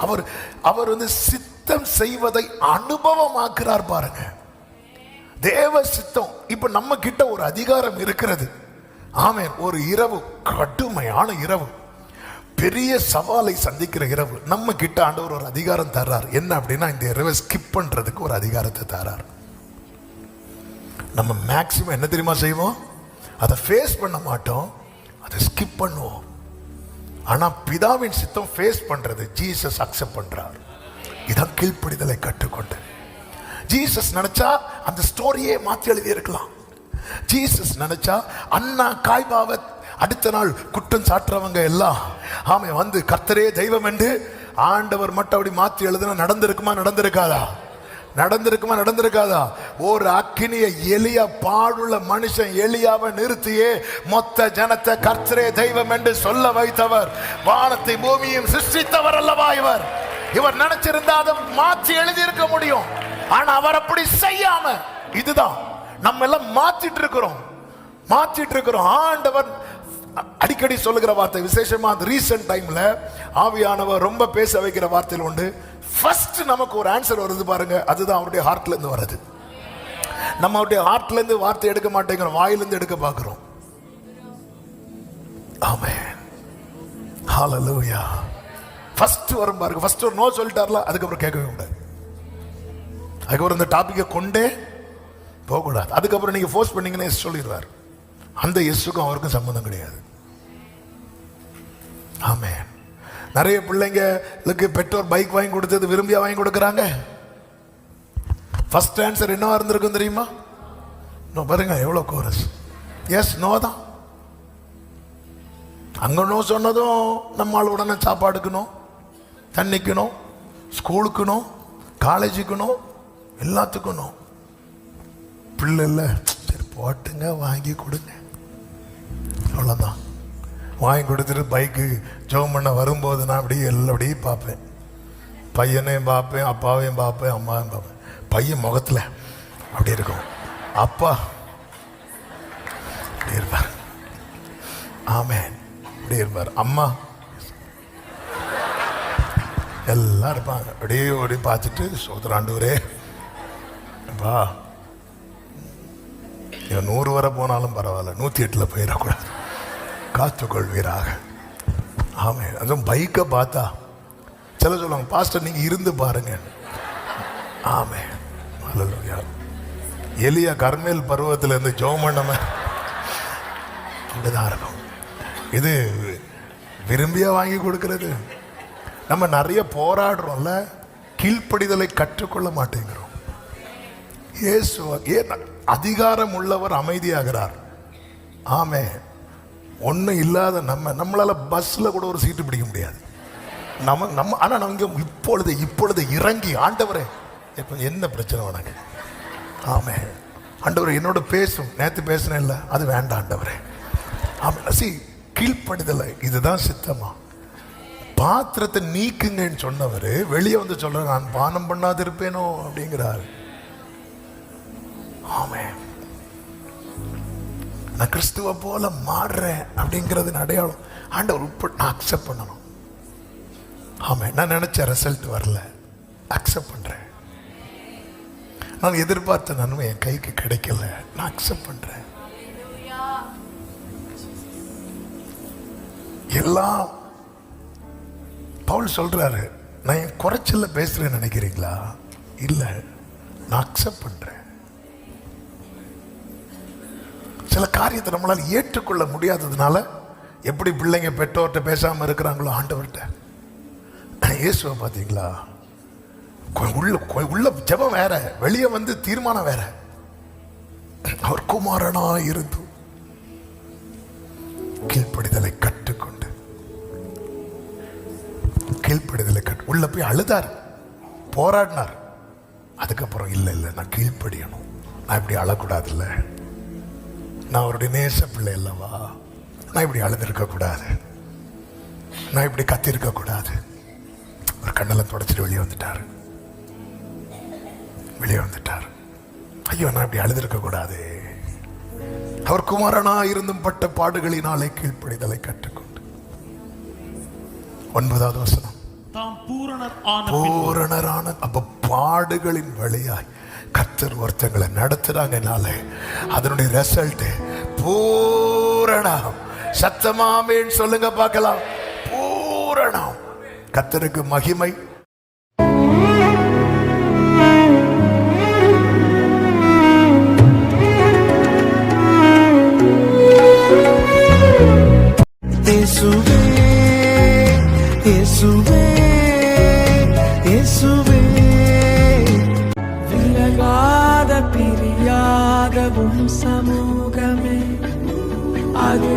S1: அவர் சித்தம் செய்வதை அனுபவமாக்குறார் பாருங்க. தேவ சித்தம். இப்ப நம்ம கிட்ட ஒரு அதிகாரம் இருக்கிறது. ஆமென். ஒரு இரவு, கடுமையான இரவு, பெரிய சவாலை சந்திக்கிற இரவு, நம்ம கிட்ட ஆண்டவர் ஒரு அதிகாரம் தர்றார். என்ன அப்படின்னா, இந்த இரவை ஸ்கிப் பண்றதுக்கு ஒரு அதிகாரத்தை தர்றார். நம்ம மேக்சிமம் என்ன தெரியுமா செய்வோம்? அதை ஃபேஸ் பண்ண மாட்டோம், அதை ஸ்கிப் பண்ணுவோம். ஆனா பிதாவின் சித்தம் ஃபேஸ் பண்றது ஜீசஸ் அக்செப்ட் பண்றார். இதான் கீழ்ப்படிதலை கற்றுக்கொண்டு. ஜீசஸ் நினைச்சா அந்த ஸ்டோரியே மாத்தி எழுதி இருக்கலாம். ஜீசஸ் நினைச்சா அண்ணா காய்பாவை அடுத்த நாள் குற்றம் சாட்டுறவங்க எல்லாம் கர்த்தரே தெய்வம் என்று ஆண்டவர் மட்டும் அப்படி மாத்தி எழுதுனா நடந்திருக்காதா? ஒரு அக்கினிய எலியா, பாடுள்ள மனுஷன் எலியாவை நிறுத்தியே மொத்த ஜனத்தை கர்த்தரே தெய்வம் என்று சொல்ல வைத்தவர், வானத்தை பூமியும் சிருஷ்டித்தவர் அல்லவா இவர் நினைச்சிருந்தா அதை மாற்றி எழுதி இருக்க முடியும். ஆனா அவர் அப்படி செய்யாம, இதுதான் நம்ம எல்லாம் மாத்திட்டு இருக்கிறோம். ஆண்டவர் அடிக்கடி சொல்லுகிற வார்த்தை, விசேஷமா ரீசன்ட் டைம்ல ஆவியானவர் ரொம்ப பேச வைக்கிற வார்த்தையில் உண்டு. ஃபர்ஸ்ட் நமக்கு ஒரு ஆன்சர் வருது பாருங்க, அதுதான் அவருடைய ஹார்ட்ல இருந்து வருது. நம்ம அவருடைய ஹார்ட்ல இருந்து வார்த்தை எடுக்க மாட்டேங்கிறோம், வாயிலிருந்து எடுக்க பார்க்கிறோம். ஆமென். ஹalleluya. ஃபர்ஸ்ட் வரும் பாருங்க. ஃபர்ஸ்ட் ஒரு நோ சொல்லிட்டார்ல, அதுக்கப்புறம் கேட்கவே கூடாது. அதுக்கப்புறம் இந்த டாபிக்கை கொண்டே போகக்கூடாது. அதுக்கப்புறம் நீங்க ஃபோர்ஸ் பண்ணீங்கன்னா எஸ் சொல்லிடுவார். அந்த எஸ்ஸுக்கும் அவருக்கும் சம்பந்தம் கிடையாது. ஆமென். நிறைய பிள்ளைங்களுக்கு பெற்றோர் பைக் வாங்கி கொடுத்தது விரும்பியா வாங்கி கொடுக்கறாங்க. ஃபர்ஸ்ட் ஆன்சர் என்னவா இருந்திருக்கும் தெரியுமா? நோ. பாருங்க எவ்வளவு கோரஸ். எஸ் நோ தான். அங்க நோ சொன்னதும் நம்மால் உடனே சாப்பாடுக்கணும், தண்ணிக்கணும், ஸ்கூலுக்கணும், காலேஜுக்கணும், எல்லாத்துக்கணும். பிள்ளை இல்லை, சரி போட்டுங்க வாங்கி கொடுங்க, அவ்வளோதான். வாங்கி கொடுத்துட்டு பைக்கு ஜோம் பண்ண வரும்போது நான் அப்படியே எல்லாப்படியும் பார்ப்பேன். பையனையும் பார்ப்பேன், அப்பாவையும் பார்ப்பேன், அம்மாவையும் பார்ப்பேன். பையன் முகத்தில் அப்படி இருக்கும், அப்பா அப்படி இருப்பார். ஆமென். அப்படி இருப்பார். அம்மா எல்லாம் இருப்பாங்க. அப்படியே ஓடி பார்த்துட்டு சோதராண்டவரே அப்பா 100 வரை போனாலும் பரவாயில்ல, 108 போயிடக்கூடாது, காத்துக்கொள்வீராக. ஆமென். அதுவும் பைக்கை பார்த்தா சில சொல்லுவாங்க, பாஸ்டர் நீங்க இருந்து பாருங்க. ஆமென். ஹல்லேலூயா. எலியா கர்மேல் பருவத்தில் இருந்து ஜெபம் பண்ணாம அப்படிதான் இருக்கும். இது விரும்பியா வாங்கி கொடுக்கிறது. நம்ம நிறைய போராடுறோம்ல, கீழ்ப்படிதலை கற்றுக்கொள்ள மாட்டேங்கிறோம். இயேசு ஏன் அதிகாரம் உள்ளவர் அமைதியாகிறார். ஆமே, ஒன்றும் இல்லாத நம்மளால பஸ்ல கூட ஒரு சீட்டு பிடிக்க முடியாது. நம்ம ஆனா நம்ம இப்பொழுது இறங்கி, ஆண்டவரே இப்போ என்ன பிரச்சனை உனக்கு? ஆமே ஆண்டவரே என்னோட பேசும், நேற்று பேசினேன் இல்லை, அது வேண்டாம் ஆண்டவரே. ஆமே, கீழ்ப்படிதலை, இதுதான் சித்தமா. பாத்திரத்தை நீக்குங்கன்னு சொன்னவர் வெளியே வந்து சொல்ற, நான் பானம் பண்ணாது இருப்பேனோ அப்படிங்கிறாரு. ஆமே, நான் கிறிஸ்துவ போல மாறுறேன் அப்படிங்கிறது அடையாளம். ஆண்டவர் நான் அக்செப்ட் பண்ணணும். ஆமே, நான் நினைச்ச ரிசல்ட் வரல, அக்செப்ட் பண்றேன். நான் எதிர்பார்த்த நன்மை என் கைக்கு கிடைக்கல, நான் அக்செப்ட் பண்றேன். எல்லாம் பவுல் சொல்றாரு, நான் என் குறைச்சல பேசுறேன்னு நினைக்கிறீங்களா? இல்ல, நான் அக்செப்ட் பண்றேன். சில காரியத்தை நம்மளால ஏற்றுக்கொள்ள முடியாததுனால எப்படி பிள்ளைங்க பெற்றோர்கிட்ட பேசாம இருக்கிறாங்களோ, ஆண்டவர்கிட்ட. இயேசுவை பார்த்தீங்களா, உள்ள ஜெபம் வேற, வெளியே வந்து தீர்மானம் வேற. அவர் குமாரனா இருந்து கீழ்ப்படிதலை கற்றுக்கொண்டு உள்ள போய் அழுதார், போராடினார். அதுக்கப்புறம் இல்லை நான் கீழ்ப்படியணும், நான் இப்படி அழக்கூடாது, இல்லை நான் அவருடைய நேச பிள்ளை அல்லவா, நான் இப்படி அழுதுருக்க கூடாது, நான் இப்படி கத்திருக்க கூடாது. ஒரு கண்ணெல்லாம் தொடச்சிட்டு வெளியே வந்துட்டார். ஐயோ, நான் இப்படி அழுதுருக்க கூடாது. அவர் குமாரனா இருந்தும் பட்ட பாடுகளினாலே கீழ்ப்படிதலை கற்றுக்கொண்டு. 9வது வசனம்,
S4: தாம்
S1: பூரணரான அப்ப பாடுகளின் வழியாய் கர்த்தர் ஒருத்தங்களை நடத்துறாங்கனாலே அதனுடைய ரிசல்ட் பூரணம். சத்தமாமேன்னு சொல்லுங்க பார்க்கலாம். பூரணம். கர்த்தருக்கு மகிமை.
S2: இயேசுவே இயேசுவே இயேசுவே,
S5: விலகாத பிரியாத சமூகமே அது